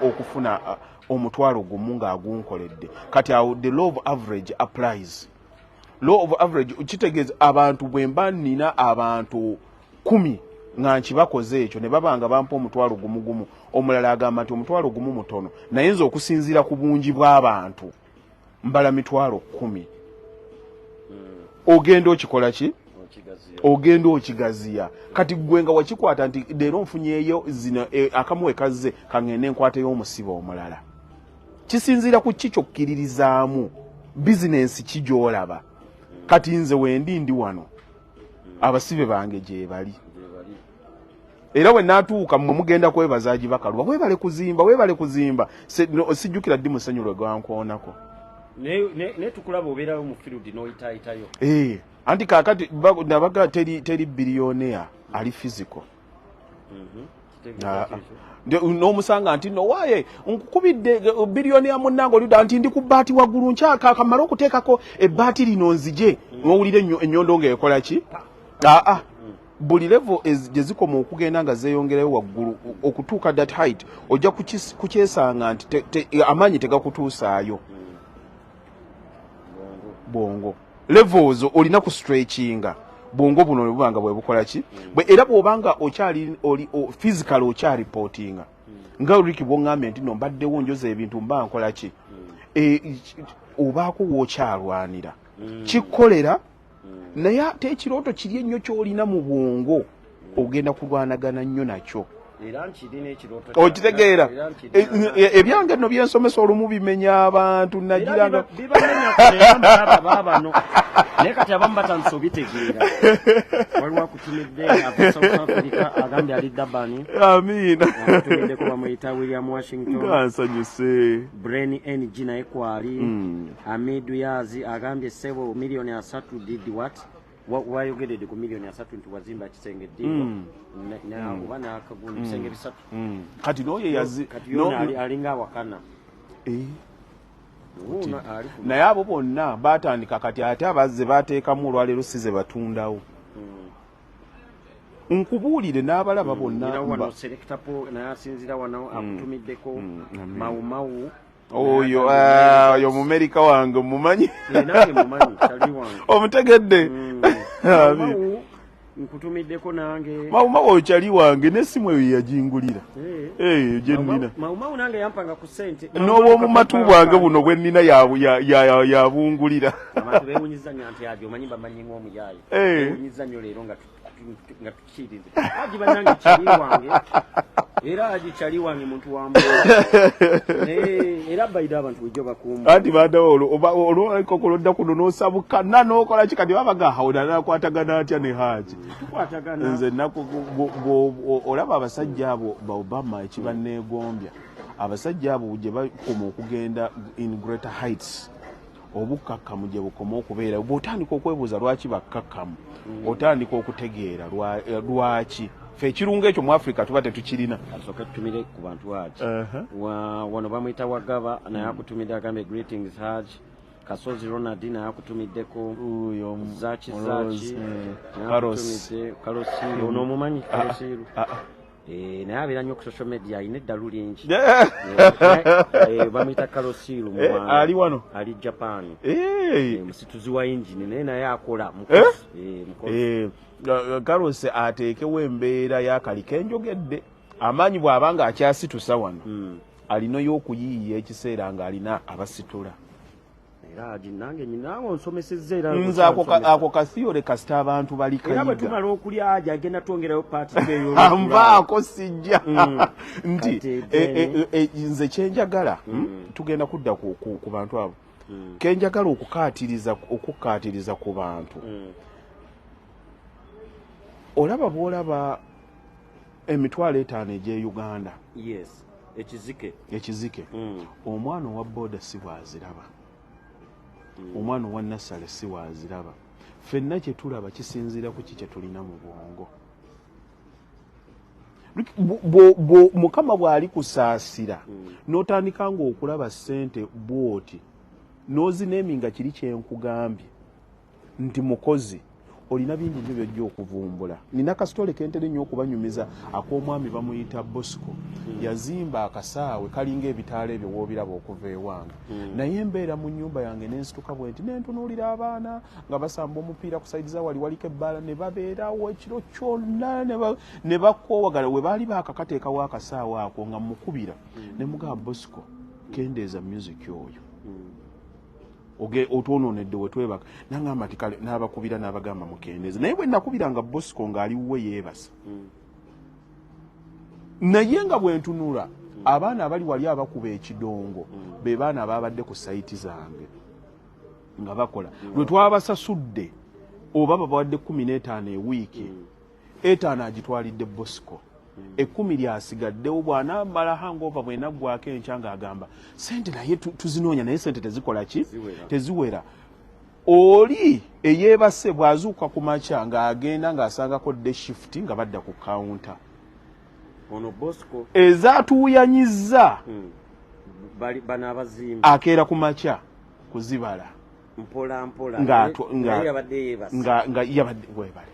okufuna omutwalo gumu ng'agunkoledde. Kati awo the law of average applies. Law of average kitegeeza abantu bwe mba nnina abantu 10 nga nkibakoze ekyo ne babanga bampa omutwalo gumu, omulala agamba nti omutwalo gumu mutono, naye nze okusinziira ku bungi bw'abantu mbala mitwalo 10. Ogenda okikola ki? Ogenda okigaziya. Kati gwe nga wakikwata nti leero nfunyeeyo zino akamu ekaze kangende enkwate y'omusiba omulala. Kisinziira ku ki ky'okkiririzaamu bizinensi ki gy'olaba. Kati nze wendi wano abasibe bange gye bali. Era we natuuka mmwe mugenda kwebaza agibakaluba, weebale kuzimba sijjukira ddi musenyu lwe gwankwonako. Ne tukulaba obeerawo mu field n'oyitaayitayo. Anti kaakati nabaga teri biliyonea ali physical. N'omusanga nti no waaye nkukubidde biliyonea munnange olida nti ndi ku bbaati waggulu nkyaka akamala okuteekako ebbaati lino nzije n'owulira ennyondo ng'ekola ki? Buli level gye zikoma okugenda nga zeeyongerayo waggulu okutuuka that height ojja kukyesanga nti amaanyi tegakutuusaayo. Bwongo levels olina ku stretchinga bwongo buno ne bubanga bwe bukola ki era bw'obanga okyali physical okyali reportinga nga Ricky bw'oŋŋambye nti no mbaddewo njoza ebintu mba nkola ki obaako w'okyalwanira kikolera naye ate ekirooto kiri ennyo ky'olina mu bwongo ogenda kulwanagana nnyo nakyo era nkirina ekirooto okitegeera ebyange nno byensomesa olumu bimenya abantu nagiranga bano naye kati abamu batandise obitegeera waliwo akutumidde ava South Africa agambye ali Dabani amiina akutumiddeko bamuyita William Washington ngansanyuse Brain NG naye kwali Amidu Yazi agambye sebo milioni 3 did what wayogeredde ku milioni 3 nti wazimba kisenge ddigo oba n'akagundi bisenge bisatu kati noyo yazi kati yona alinga awakana naye abo bonna batandika kati ate abazze bateekamu olwaleero si ze batundawo nkubuulire n'abalaba bonna naye asinzira wano akutumiddeko mawumawu oyo mumerika wange mumanyi omutegedde nkutumiddeko nange mawumawu oyo kyali wange n'essimu eyo yagingulira gye nnina mawumawu nange yampanga ku ssente n'obwomumatu bwange buno bwe nnina yabungulira abantu beewunyiza nnyo nti ajo omanyi bamanyi ng'omuyaayo beewunyiza nnyo leero nga tukirize aji bannange kyali wange era agikyali wange muntu wambuula era bayira abantu bujjo bakumba anti badawo olwakokolo odda kuno n'osabukana n'okola ki kati babagahawona nakwatagana atya ne Haji nze olaba abasajja abo ba Obama ekibanneegombya abasajja abo gye bakoma okugenda in greater heights obukakkamu gye bukoma okubeera bw'otandika okwebuuza lwaki bakkakkamu otandika okutegeera lwaki fe ekirungo ekyo mu Africa tuba tetukirina asooka tutumire ku bantu Haji wano bamuyita Wagaba naye akutumidde agambe greetings Haji Kasozi Ronald naye akutumiddeko Zaki Karosiru ono omumanyi Karosiru naye abeera nnyo ku social media alina eddalu lingi bamuyita Karosiru ali wano ali Japan musituzi wa engine naye akola mukozi Karose ateekewo embeera y'akali kenjogedde amaanyi bw'abanga akyasitusa wano alinayo okuyiiya ekiseera ng'alina abasitula era nange nyinaawe onsomesezza era nze ako kasiyole kasita abantu bali kayiga era bwe tumala okulya aja agenda twongerayo paati nvaako sijja nti nze kyenjagala tugenda kudda ku bantu abo kenjagala okukaatiriza ku bantu olaba bwolaba emitwalo 5 egy'e Uganda ekizike omwana owa boda si bwaziraba omwana owa nasale si bwaziraba ffenna kye tulaba kisinziira ku ki kye tulina mu bwongo mukama bw'ali kusaasira n'otandika ng'okulaba ssente bw'oti n'ozineeminga kiri kyenkugambye nti mukozi olina bingi nnyo byojja okuvumbula nina kasitole kentere nnyo okubanyumiza ak'omwami bamuyita Bosco yazimba akasaawe kalinga ebitaala ebyo woobiraba okuva ewange naye mbeera mu nnyumba yange n'ensituka bwe nti nentunuulira abaana nga basamba omupiira ku saidi za wali waliko ebbaala ne babeerawo ekiro kyonna ne bakoowagala we baali baakakateekawo akasaawe ako nga mukubira ne mugaba Bosco kendeeza music oyo otwononedde wetwebaka nangamba nti kale n'abakubira n'abagamba mukendeze naye bwe nakubiranga Bosco ng'ali wuwe yeebasa naye nga bwe ntunula abaana abali wali abakuba ekidongo be baana ababadde ku sayiti zange nga bakola lwe twabasasudde oba babawadde 15 ewiiki 5 agitwalidde Bosco 10 lyasigaddewo bw'anaamala hangover bwenaggwako enkya ng'agamba sente naye tuzinoonya naye sente tezikola ki teziwera oli eyeebase bw'azuuka ku makya ng'agenda ng'asangako day shift nga badda ku kawunta ono Bosco ezaatuuyanyizza bano abazimba akeera ku makya kuzibala mpola nga yabadde webale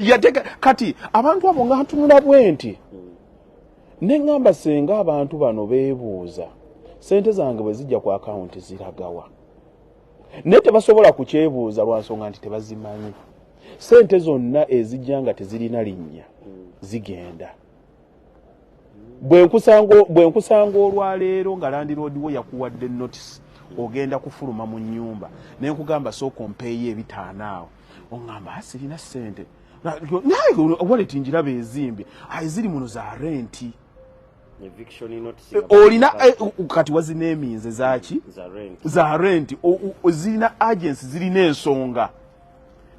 yateka kati abantu abo nga ntunula bwe nti neŋŋamba senga abantu bano beebuuza sente zange bwe zijja ku akawunti ziragawa naye tebasobola kukyebuuza lwa nsonga nti tebazimanyi sente zonna ezijja nga tezirina linnya zigenda bwe nkusanga olwaleero nga landiroodi wo yakuwadde notice ogenda kufuluma mu nnyumba naye nkugamba sooka ompeeyo 5 awo oŋŋamba sirina ssente naye wallet njiraba ezimbi ziri muno za renti eviction notice olina kati wazineeminze zaki za rent zirina agency zirina ensonga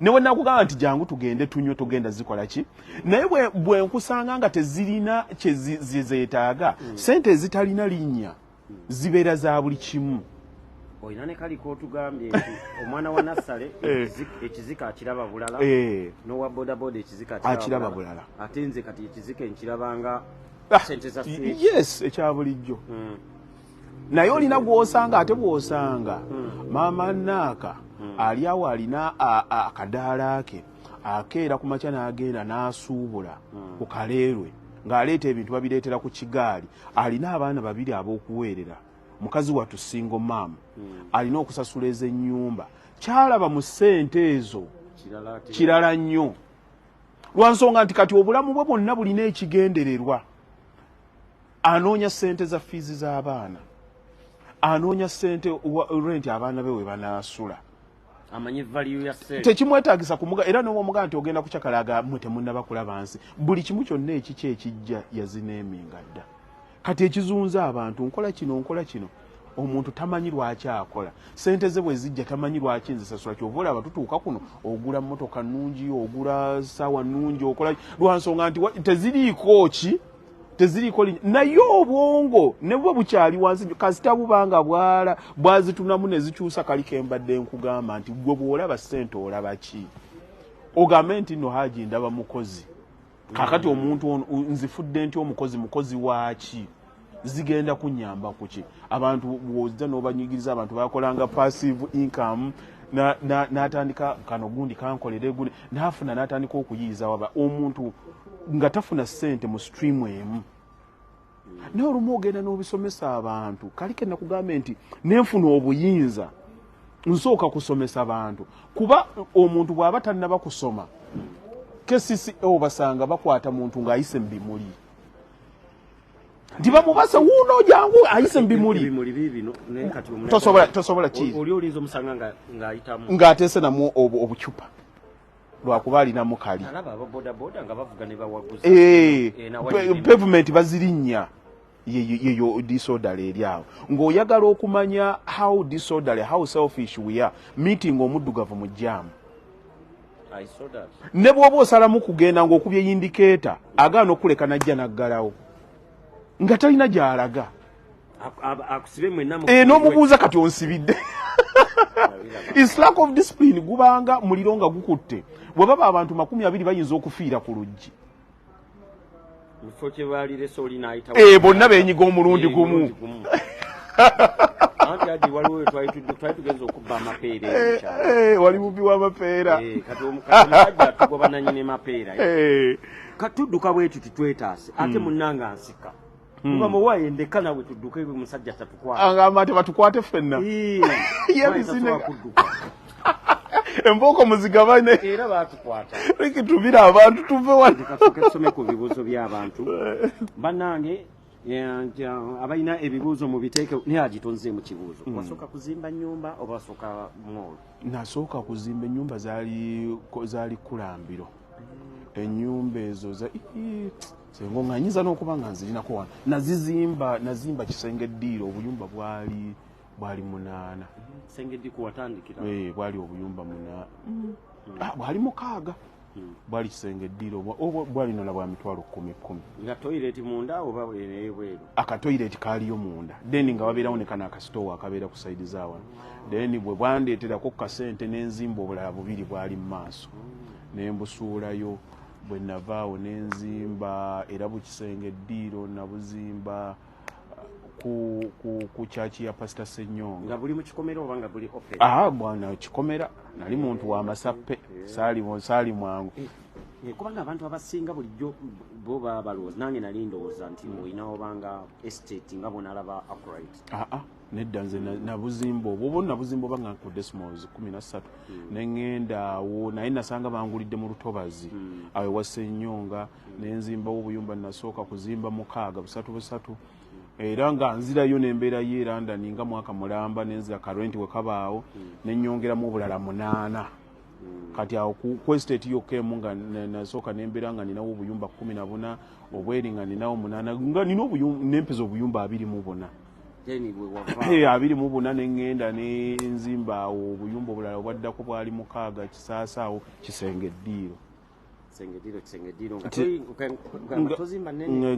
newe nakugamba nti jangu tugende tunywe tugenda zikola ki naye bwe nkusanga nga tezirina kyezeetaaga sente zitalina linnya zibeera za buli kimu oyina ne kaliko otugambye nti omwana wa Nassale ekizika akiraba bulala n'owa bodaboda ekizika akiraba bulala ate nze kati ekizika nkirabanga sente za switch yes ekya bulijjo naye olina gw'osanga ate bw'osanga maama Naaka ali awo alina akadaala ke akeera ku makya n'agenda n'asuubula ku Kaleerwe ng'aleeta ebintu babireetera ku kigaali alina abaana babiri ab'okuweerera mukazi wattu single mom alina okusasula ez'ennyumba kyalaba mu ssente ezo kirala nnyo lwansonga nti kati obulamu bwe bwonna bulina ekigendererwa anoonya ssente za fiizi z'abaana anoonya ssente renti abaana be we banaasula amanyi value ya ssente tekimwetaagisa kumuga era n'omugamba nti ogenda kukyakalaga mmwe temunnaba kulaba nsi buli kimu kyonna ekiki ekijja yazineeminga dda kati ekizunza abantu nkola kino omuntu tamanyi lwaki akola ssente ze bwe zijja tamanyi lwaki nzisasula kyova olaba tutuuka kuno ogula mmotoka nnungi ogula ssaawa nnungi okola lwansonga nti teziriiko ki teziriiko naye obwongo ne bwe bukyali wansi kasita bubanga bwazitunamu ne zikyusa kaliko embadde nkugamba nti gwe bw'olaba ssente olaba ki ogambe nti nno Haji ndaba mukozi kakati omuntu nzifudde nti mukozi waaki zigenda kunyamba kuki abantu bw'ozza n'obanyigiriza abantu bakolanga passive income n'atandika kano gundi kankolere gundi n'afuna n'atandika okuyiyiza waba omuntu nga tafuna ssente mu stream emu naye olumu ogenda n'obisomesa abantu kalike nakugambe nti nenfuna obuyinza nsooka kusomesa bantu kuba omuntu bw'aba tannaba kusoma kesisi basanga bakwata muntu ng'ayise mu bimuli nti bamubasa wuuno jangu ayise mu bimuli tosobola ki oli olinza omusanga ng'ateese namu obucupa lwakuba alinamu kali pavement bazirinnya yeyo disorder eri awo ng'oyagala okumanya how disorder how selfish we are meeting omuddugavu mu jaamu ne bw'oba osalamu kugenda ng'okubye indicator agaana okuleka najja naggalawo nga talina gy'alaga n'omubuuza kati onsibidde is lack of discipline gubanga muliro nga gukutte bwe baba abantu 20 bayinza okufiira ku luggi bonna benyiga omulundi gumu wali bubi w'amapeera katudduka bwetu titwetaase ate munnanga nsika kuba muwaye ndeka nawe tudduke musajja tatukwata angamba ate batukwate ffenna embooko muzigabane era batukwata leki tubira abantu tuve wano tusome ku bibuuzo by'abantu bannange abalina ebibuuzo mu biteeke naye agitonze mu kibuuzo wasooka kuzimba nnyumba oba wasooka mwolo nasooka kuzimba ennyumba zaali kulambiro ennyumba ezo sengo nganyiza n'okuba nga nzirinako wano nazimba Kisenge Ddiiro obuyumba bwali 8 Kisenge Ddiiro kuwatandikira bwali obuyumba 8 bwali 6 bwali Kisenge Ddiiro bwali nona bwa mitwalo 10 nga toilet munda oba bweru akatoilet kaaliyo munda then nga babeerawo ne kana akasitowa akabeera ku side zaawa then bwe bwandeeterako kasente n'enzimba obulala bubiri bwali mu maaso nembusuulayo bwe navaawo n'enzimba era Kisenge Ddiiro nabuzimba ku kyaki ya Pastor Ssenyonga nga buli mu kikomera oba nga buli open bwana kikomera nali muntu wa masappe saali mwangu kubanga abantu abasinga bulijjo bo baba balowooza nange nali ndowooza nti mulina obanga estate nga bonalaba upright nedda nze nabuzimba obwo nabuzimba oba nga ku Desmos 13 neŋŋenda awo naye nasanga bangulidde mu Lutobazi awe wa Ssenyonga nenzimbawo obuyumba nasooka kuzimba 6 era nga nzirayo n'embeera y'eranda ninga mwaka mulamba nenzira karenti we kabaawo nenyongeramu obulala 8 kati awo ku estate yokka emu nga nasooka nembeera nga ninawo obuyumba 14 obweri nga ninawo 8 nga nina nempeza obuyumba 24 24 neŋŋenda nenzimba awo obuyumba obulala obwaddako bwali 6 Kisaasa awo Kisengeddiiro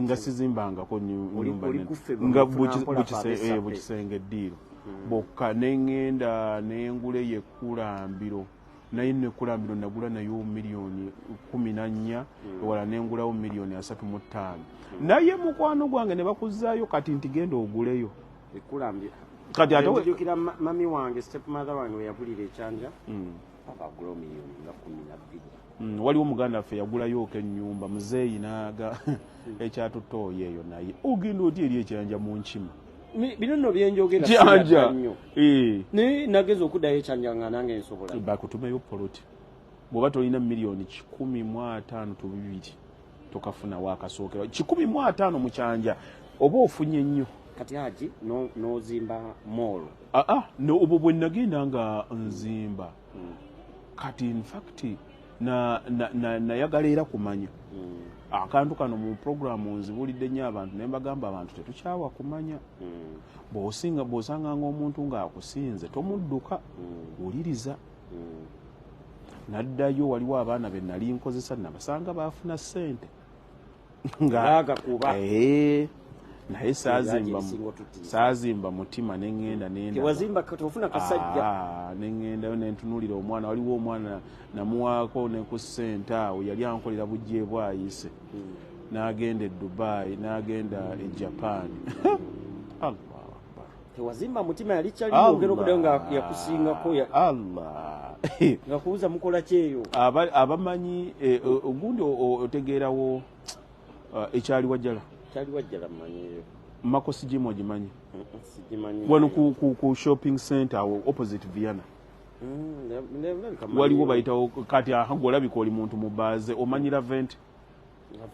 nga sizimbangako nyumba nga Bukisengeddiiro bokka neŋŋenda nengule Ekkulambiro naye Ekkulambiro nagula nayo miliyoni 14 wala nengulawo miliyoni 35 naye mukwano gwange ne bakuzaayo kati nti genda oguleyo Ekkulambiro kati ate njukira mami wange stepmother wange we yagulira ekyanja agula miliyoni nga 12 waliwo muganda waffe yagulayo ennyumba muzeeyi naaga ekyatutooyo eyo naye ogenda oti eri ekyanja mu nkima bino nno byenjogera kyanja naye nageza okuddayo ekyanja nga nange nsobola bakutumeyo poloti bw'oba tolina miliyoni 15 tokafunawo akasookera 15 mu kyanja oba ofunye nnyo kati Haji nozimba moolo obwo bwe nagenda nga nzimba kati in fact nayagala era kumanya akantu kano mu programu nzibulidde nnyo abantu naye mbagamba abantu tetukyawa kumanya bw'osanga ng'omuntu ng'akusinze tomudduka wuliriza naddayo waliwo abaana be nali nkozesa nabasanga baafuna ssente naye saazimba mutima neŋŋenda neŋŋendayo nentunuulira omwana waliwo omwana namuwaako ne ku ssente awo yali ankolera bujje bwayise n'agenda e Dubai n'agenda e Japan tewazimba mutima yali kyaliogera okuddayo nga yakusingako nga kubuuza mukola kyeyo abamanyi ogundi otegeerawo ekyali wajjala mmanyiyo Makosi Gym ogimanyi wano ku shopping center awo opposite Vienna waliwo bayitawo kati golabika oli muntu mubaaze omanyira vent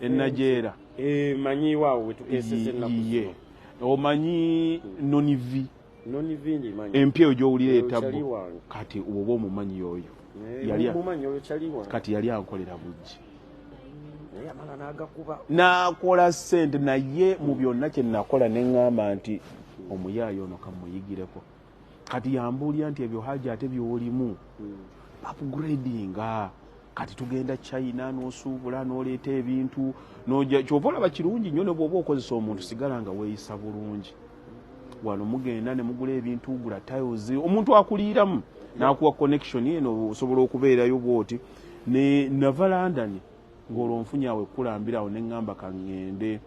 enajeera manyiwaawo wetukeseze nakuye omanyi nonivi empya gyowulira etabbo kati oba omumanyi oyo kati yali ankolera bujji n'akola ssente naye mu byonna kye nakola ne ŋŋamba nti omuyaayo ono kamuyigireko kati yambuulira nti ebyo Haji ate by'olimu upgradinga kati tugenda China n'osuubula n'oleeta ebintu kyova olaba kirungi nnyo ne bw'oba okozesa omuntu sigala nga weeyisa bulungi wano mugenda ne mugula ebintu gula tiles omuntu akuliiramu n'akuwa connection eno osobola okubeerayo bw'oti ne nava London ng'olwo nfunye awo Ekkulambirawo ne ŋŋamba kaŋŋende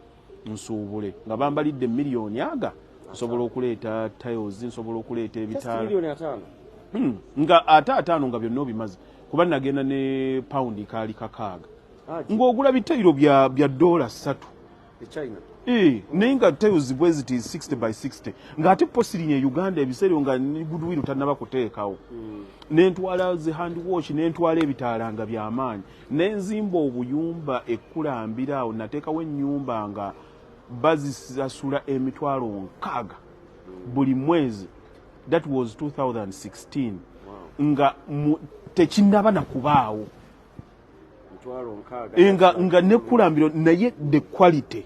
nsuubule nga bambalidde miliyoni aga nsobola okuleeta tiles nsobola okuleeta ebitaala nga ate 5 nga byonna obimaze kuba nagenda ne paundi kaali 6 ng'ogula bitayiro bya $3 naye nga tiles bwe ziti 60 by 60 ng'ate posirinya e Uganda ebiseera nga goodwill tannaba kuteekawo nentwala zi hand wash nentwala ebitaala nga byamaanyi nenzimba obuyumba Ekkulambirawo nateekawo ennyumba nga bazisasula emitwalo 6 buli mwezi. That was 2016. Nga tekinnaba nakubaawo nga Nekkulambiro naye the quality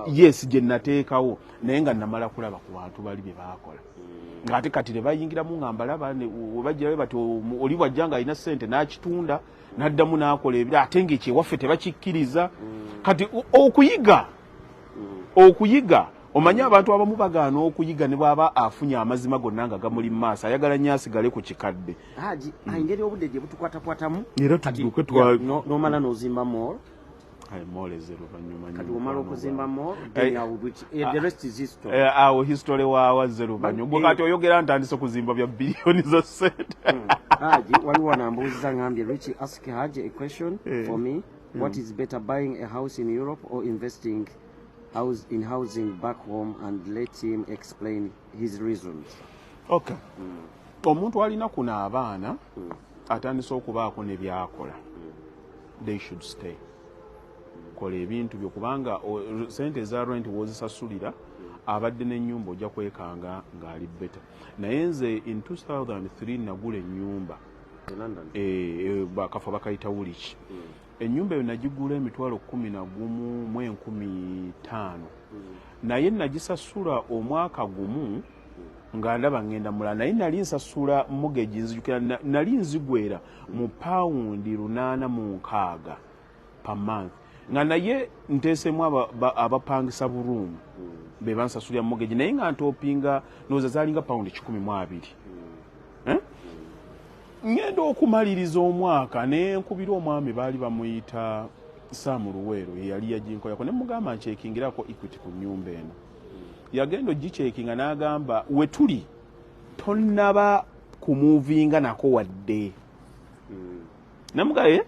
yes gye nateekawo naye nga namala kulaba ku bantu bali bye baakola ng'ate kati ne bayingiramu nga mbalaba webajjirayo bati oli bwajjanga alina ssente n'akitunda n'addamu n'akola ebira ate ng'ekyewaffe tebakikkiriza kati okuyiga omanyi abantu abamu bagaana okuyiga ne bw'aba afunye amazima gonna nga gamuli mu maaso ayagala nnyo asigale ku kikadde. Haji engeri obudde gye butukwatakwatamu era tudduke n'omala n'ozimba mall Zeruvanyuma kati omala okuzimba mall the rest is history. Awo history wa Zeruvanyuma kati oyogera ntandise okuzimba bya biliyoni za ssente. Haji waliwo wanambuuziza ngambye Richie ask Haji a question for me. What is better, buying a house in Europe or investing in housing back home, and let him explain his reasons. Okay. Omuntu alina kuna abaana atandise okubaako ne byakola. They should stay. Kola ebintu byo kubanga sente za rent wozisasulira abadde n'ennyumba ojja kwekanga ng'ali better. Naye nze in 2003 nagula ennyumba bakafo bakayita Woolwich. Ennyumba eyo nagigula emitwalo 11,115 naye nagisasula omwaka gumu nga ndaba ngenda mulala naye nali nsasula mortgage nzijukira nali nzigwera mu paundi 860 per month nga naye nteesemu abapangisa bulungi be bansasulira mortgage naye nga ntopinga noza zalinga paundi 12 ngenda okumaliriza omwaka ne nkubira omwami baali bamuyita Sam Luweero yali yaginkoyako ne mugamba nkyekingirako Equity ku nyumba eno yagenda ogicekinga n'agamba we tuli tonnaba kumuvinga nako wadde namugaye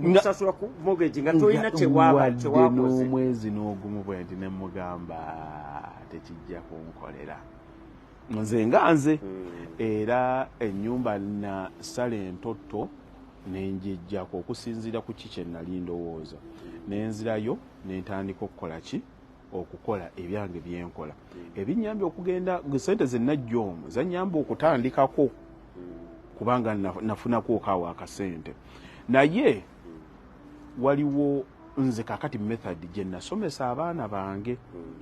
ngasasula ku mortgage nga toyina kyewakoze n'omwezi n'ogumu bwe nti ne mugamba tekijja kunkolera nze nga nze era ennyumba na sale entotto nenjijjako okusinziira ku kiki nali ndowooza nenzirayo nentandika okukola ki okukola ebyange byenkola ebinyambye okugenda sente zenajja omwo zanyamba okutandikako kubanga nafunako okaawo akasente naye waliwo nze kakati method gye nasomesa abaana bange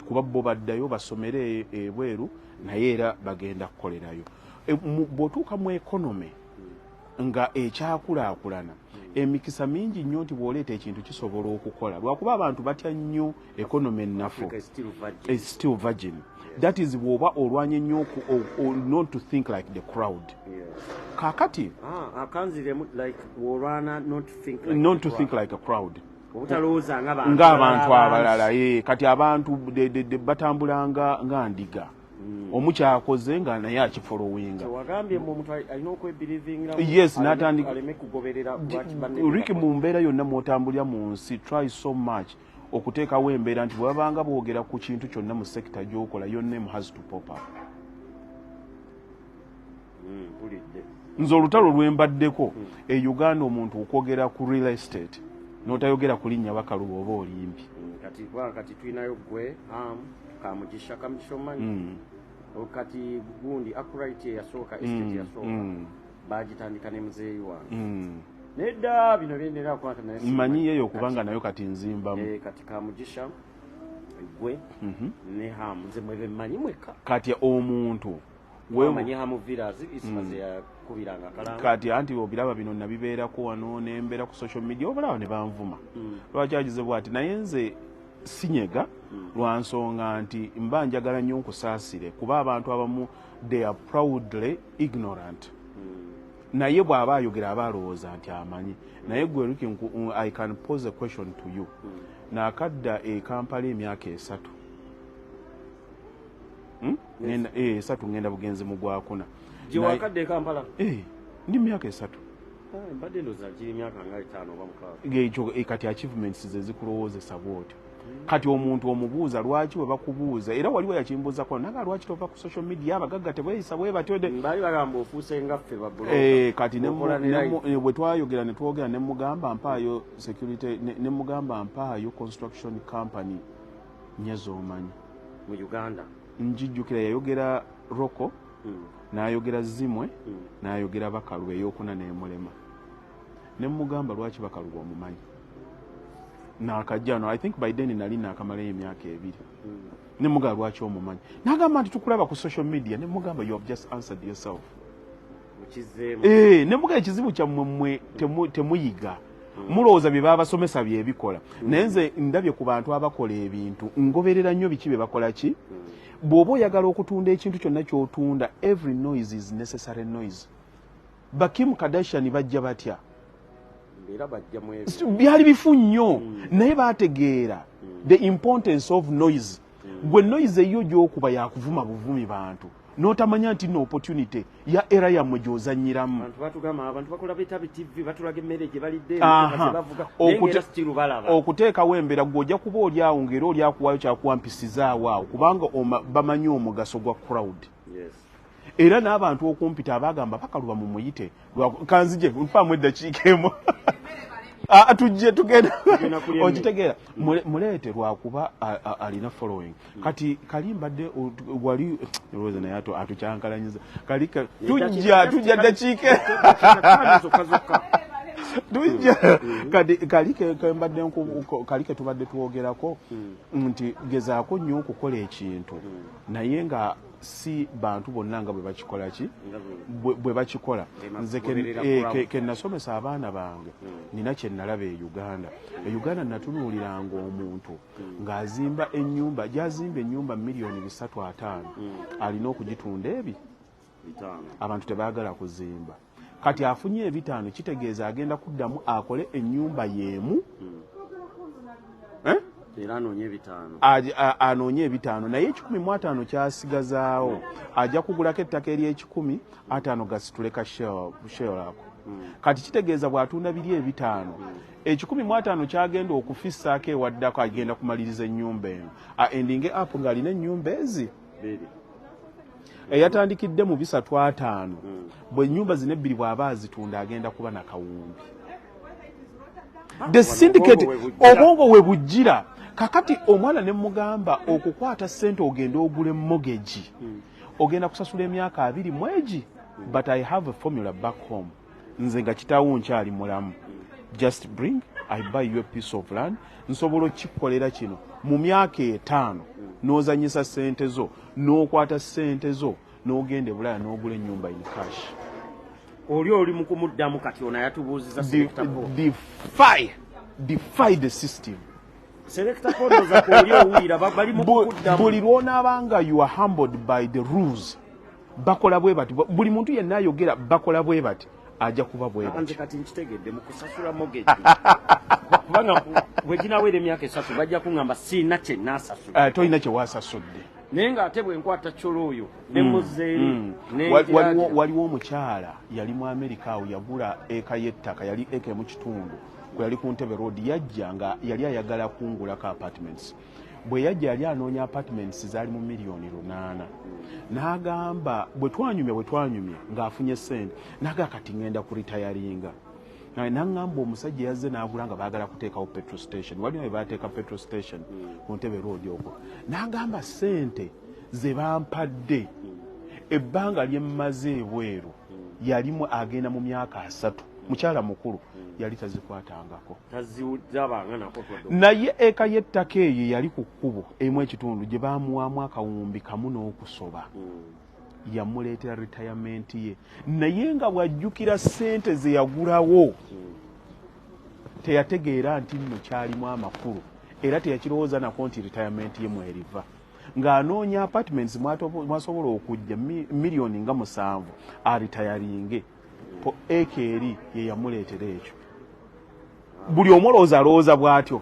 kuba bo baddayo basomere ebweru naye era bagenda kukolerayo bw'otuuka mu economy nga ekyakulaakulana emikisa mingi nnyo nti bw'oleeta ekintu kisobola okukola lwakuba abantu batya nnyo economy ennafu still virgin that is bw'oba olwanye nnyo not to think like the crowd kakati not to think like a crowd ng'abantu abalala kati abantu batambulanga nga ndiga omukyakoze nga naye akifolowinga yes natandika Ricky mu mbeera yonna mwotambulira mu nsi try so much okuteekawo embeera nti bwabanga boogera ku kintu kyonna mu sekita gy'okola your name has to pop up nze olutalo lwembaddeko e Uganda omuntu okwogera ku real estate n'otayogera ku linnya Bakaluba oba olimpi kati tulinayo gwe Kamugisha omanyi kati gundi Akurite yasooka estate yasooka bagitandika ne muzeeyi wange nedda bino byendera kwata naye mmanyi yeyo kubanga nayo kati nzimbamu kati Kamugisha gwe ne nze mwebe mmanyi mweka kati omuntu wemanyi hamu villas isimaze ya kubiranga kalanga kati anti obiraba bino nabibeerako wano nembera ku social media obalaba ne banvuma lwakyagize bwati naye nze sinyega lwansonga nti mba njagala nnyo nkusaasire kuba abantu abamu they are proudly ignorant naye bw'aba ayogera aba alowooza nti amanyi naye gwe I can pose a question to you naakadda Kampala emyaka 3 esatu ngenda bugenzi mu gwakuna jiwakadde Kampala ndi myaka 3 mbadde ndoza giri myaka nga 5 oba 6 gejo kati achievements ze zikulowoozesa bwoti kati omuntu omubuuza lwaki we bakubuuza era waliwo yakimbuuzako naga lwaki tova ku social media abagagga tebweyisa bwe batyo mbali bagamba ofuuse ngaffe babbulo kati bwe twayogera ne twogera ne mugamba mpaayo security ne mugamba mpaayo construction company nyezoomanyi mu Uganda njijjukira yayogera Roko n'ayogera Zimwe n'ayogera Bakaluba ey'okuna n'emulema ne mugamba lwaki Bakaluba omumanyi n'akajjano I think by then nali naakamalayo emyaka 2 ne mugamba lwaki omumanyi n'agamba nti tukulaba ku social media ne mugamba you have just answered yourself ne mugamba ekizibu kyammwe temuyiga mulowooza bye baba basomesa bye bikola naye nze ndabye ku bantu abakola ebintu ngoberera nnyo biki bye bakola ki bw'oba oyagala okutunda ekintu kyonna ky'otunda every noise is necessary noise Kim Kardashian bajja batya byali bifu nnyo naye baategeera the importance of noise gwe noise eyo gy'okuba yakuvuma buvumi bantu n'otamanya nti no opportunity ya era yammwe gy'ozannyiramu abantu bakola bitabi TV batulaga emmere gye balidde okuteekawo embeera gw'ojja kuba oli awo ng'era oli akuwaayo kyakuwampisizaawo awo kubanga bamanyi omugaso gwa crowd era n'abantu okumpita abagamba Bakaluba mu muyite kanzije mpaamu eddakiika emu tujje tugenda okitegeera muleete lwakuba alina following kati kalimbadde wali roza naye atucyankalanyiza kalika tujja dakiike tujja kalike kembadde kalike tubadde tuwogerako nti gezaako nnyo okukola ekintu naye nga si bantu bonna nga bwe bakikola ki bwe bakikola nze ke nasomesa abaana bange nina kye nalaba e Uganda natunuuliranga omuntu ng'azimba ennyumba gyazimba ennyumba milioni 3-5 alina okugitunda abantu tebaagala kuzimba kati afunye 5 kitegeeza agenda kuddamu akole ennyumba yeemu era anoonye 5 naye 15 kyasigazaawo ajja kugulako ettaka ery'ekikumi 5 gasituleka shell ako kati kitegeeza bw'atunda biri 5 15 kyagenda okufissaako ewaddako agenda kumaliriza ennyumba eno endinge apo ng'alina ennyumba ezi eyatandikidde mu 3-5 bwe ennyumba zino 2 bw'aba azitunda agenda kuba na kawumbi the syndicate obwongo we bujjira kakati omwana ne mugamba okukwata ssente ogenda ogule mortgage ogenda kusasula emyaka 2 mwegi but I have a formula back home nze nga kitaawo nkyali mulamu just bring I buy you a piece of land nsobola okikukolera kino mu myaka 5 n'ozanyisa ssente zo n'okwata ssente zo n'ogende Bulaya n'ogula ennyumba in cash oli mu kumuddamu kati ona yatubuuziza defy the system selector kodoza ko oli owulira bali mu kuddamu buli lw'onaabanga you are humbled by the rules bakola bwe bati buli muntu yenna ayogera bakola bwe bati ajja kuba bwe bati kati nkitegedde mu kusasula mortgage kubanga bwe ginawera emyaka 3 bajja kuŋŋamba sina kye naasasula tolina kye waasasudde naye ng'ate bwe nkwata kyolo oyo ne muzeeri waliwo omukyala yali mu Amerika awo yagula eka y'ettaka yali eka emu kitundu kwe yali ku Ntebe Road yajja nga yali ayagala kungulako apartments bwe yajja yali anoonya apartments zaali mu milioni 8 n'agamba bwe twanyumye ng'afunye ssente n'agaa kati ngenda ku retiringa n'aŋŋamba omusajja yazze n'agula nga baagala kuteekawo petrol station wali nawe baateeka petrol station ku Ntebe Road okwo n'agamba ssente ze bampadde ebbanga lye mmaze ebweru yalimu agenda mu myaka 3 mukyala mukulu yali tazikwatangako naye eka y'ettaka eyo yali ku kkubo emu ekitundu gye baamuwaamu akawumbi kamu n'okusoba yamuleetera retirement ye naye nga bw'ajjukira ssente ze yagulawo teyategeera nti nno kyalimu amakulu era teyakirowooza nako nti retirement ye mweriva ng'anoonya apartments mwasobola okujja milioni nga 7 aritayaringe po eka eri ye yamuleetera ekyo buli omulowooza alowooza bw'atyo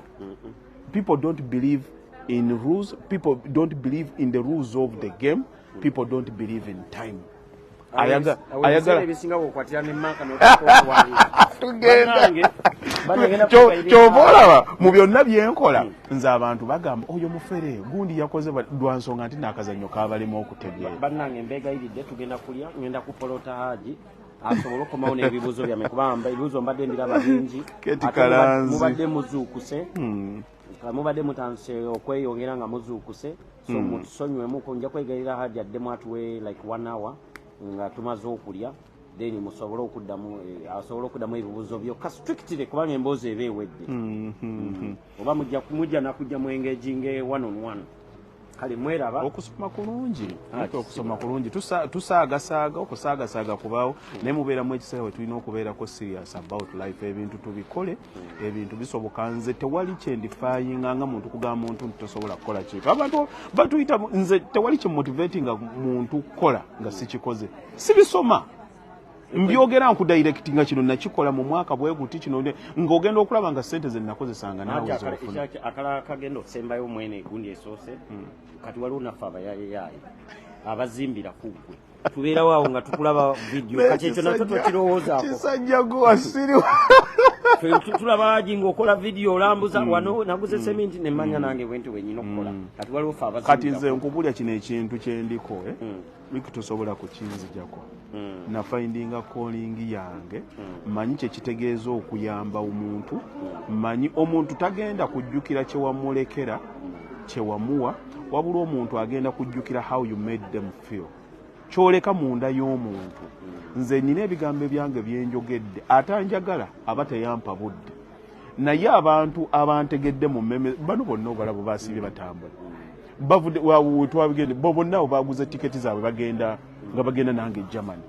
people don't believe in rules people don't believe in the rules of the game people don't believe in time ayagala ebisinga bw'okwatira ne maka kyoboolaba mu byonna byenkola nze abantu bagamba oyo mufere gundi yakoze lwa nsonga nti n'akazannyo kabalema okutegeera bannange embeegayiridde tugenda kulya ngenda kupolota haji asobola okukomawo n'ebibuuzo byammwe kubanga ebibuuzo mbadde ndiraba bingi mubadde muzuukuse mubadde mutandise okweyongera nga muzuukuse so mutusonyiwemuko nja kwegayirira haji addemu atuwe like 1 hour nga tumaze okulya then musobole okuddamu asobole okuddamu ebibuuzo byokka strictly kubanga emboozi eba ewedde oba mujja nakujja mu engaging 1-on-1 kale mweraba okusoma kulungi okusoma kulungi tusaagasaaga okusaagasaaga kubaawo naye mubeeramu ekiseera we tulina okubeerako serious about life ebintu tubikole ebintu bisoboka nze tewali kyendifayinga nga muntu kugamba muntu nti tosobola kukola kintu abantu batuyita nze tewali kyemotivatinga muntu kukola nga sikikoze sibisoma mbyogera nkudirectinga kino nakikola mu mwaka bwe guti kino ng'ogenda okulaba nga ssente ze nnakozesanga naawe zofuna akala kagenda okusembayo mwene egundi esoose kati waliwo naffe abayayeyaye abazimbira kuggwe tubeerawo awo nga tukulaba video kati ekyo nakyo twekirowoozaako kisajja guwasiriwa tulaba Haji ng'okola video olambuza wano naguze seminti nemmanya nange bwenti wenyina okukola kati waliwo fe kati nze nkubulya kino ekintu kyendiko wiki tosobola kukinzijako na findinga calling yange manyi kyekitegeeza okuyamba omuntu manyi omuntu tagenda kujjukira kyewamulekera kyewamuwa wabula omuntu agenda kujjukira how you made them feel kyoleka munda y'omuntu nze nina ebigambo byange byenjogedde atanjagala aba teyampa budde naye abantu abantegedde mu mmeme bano bonna obalabo basibye batambula bavudde twabigende bo bonna baguze tiketi zaabwe bagenda nga bagenda nange Germany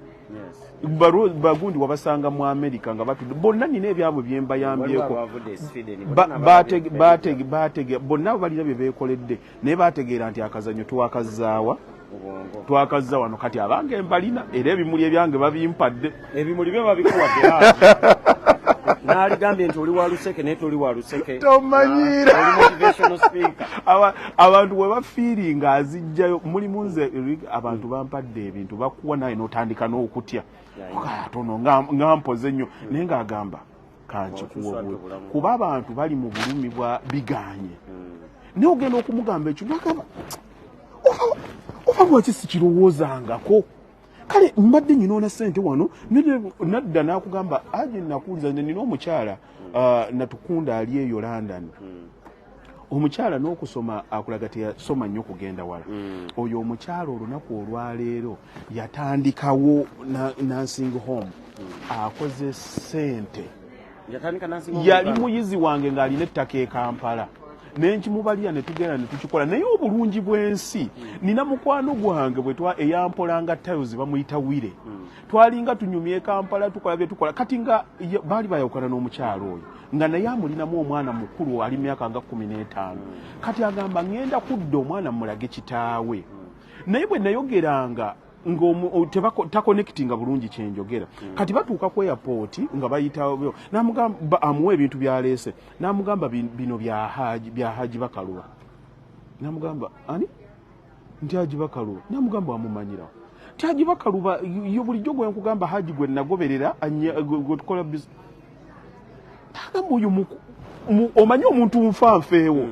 bagundi wabasanga mu America nga batudde bonna nina ebyabwe byembayambyeko batege bonna balina bye beekoledde naye bategeera nti akazanyo twakazaawa twakazza wano kati abange mbalina era ebimuli ebyange babimpadde ebimuli bye babikuwadde n'aligambye nti oli wa luseke naye toli wa luseke tomanyira oli motivational speaker abantu we bafiiringa azijjayo mulimu nze abantu bampadde ebintu bakuwa naye n'otandika n'okutya katono nga mpoze nnyo naye ng'agamba kankikuwa kuba abantu bali mu bulumi bwa biganye naye ogenda okumugamba ekyo n'agamba oba lwaki sikirowoozangako kale mbadde nyinoona ssente wano nadda n'akugamba aje nakuwuliza nina omukyala natukunda ali eyo London omukyala n'okusoma akulaga teyasoma nnyo kugenda wala oyo omukyala olunaku olwaleero yatandikawo nursing home akoze ssente yali muyizi wange ng'alina ettaka e Kampala nenkimubalya ne tugenda ne tukikola naye obulungi bw'ensi nina mukwano gwange bwe eyampolanga tiles bamuyita wire twalinga tunyumye Kampala tukola bye tukola kati nga baali bayawukana n'omukyalo oyo nga naye amulinamu omwana mukulu ali myaka nga 15 kati agamba ngenda kudda omwana mulage kitaawe naye bwe nayogeranga takonectinga bulungi kyenjogera kati batuuka ku airport nga bayitawo namugamba amuwa ebintu byaleese namugamba bino bya Haji Bakaluba namugamba ani nti Haji Bakaluba namugamba amumanyirawo ti Haji Bakaluba yo bulijjo gwe nkugamba Haji gwe nagoberera gwetukola tagamu oyo omanyi omuntu nfanfeewo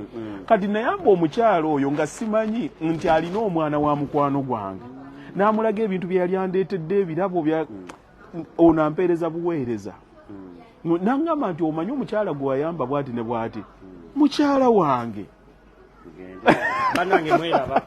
kati nayamba omukyalo oyo nga simanyi nti alina omwana wa mukwano gwange namulaga ebintu bye yali andeetedde ebirabo bya ono ampeereza buweereza nangamba nti omanyi omukyala gwe wayamba bwati ne bwati mukyala wange banange mweraba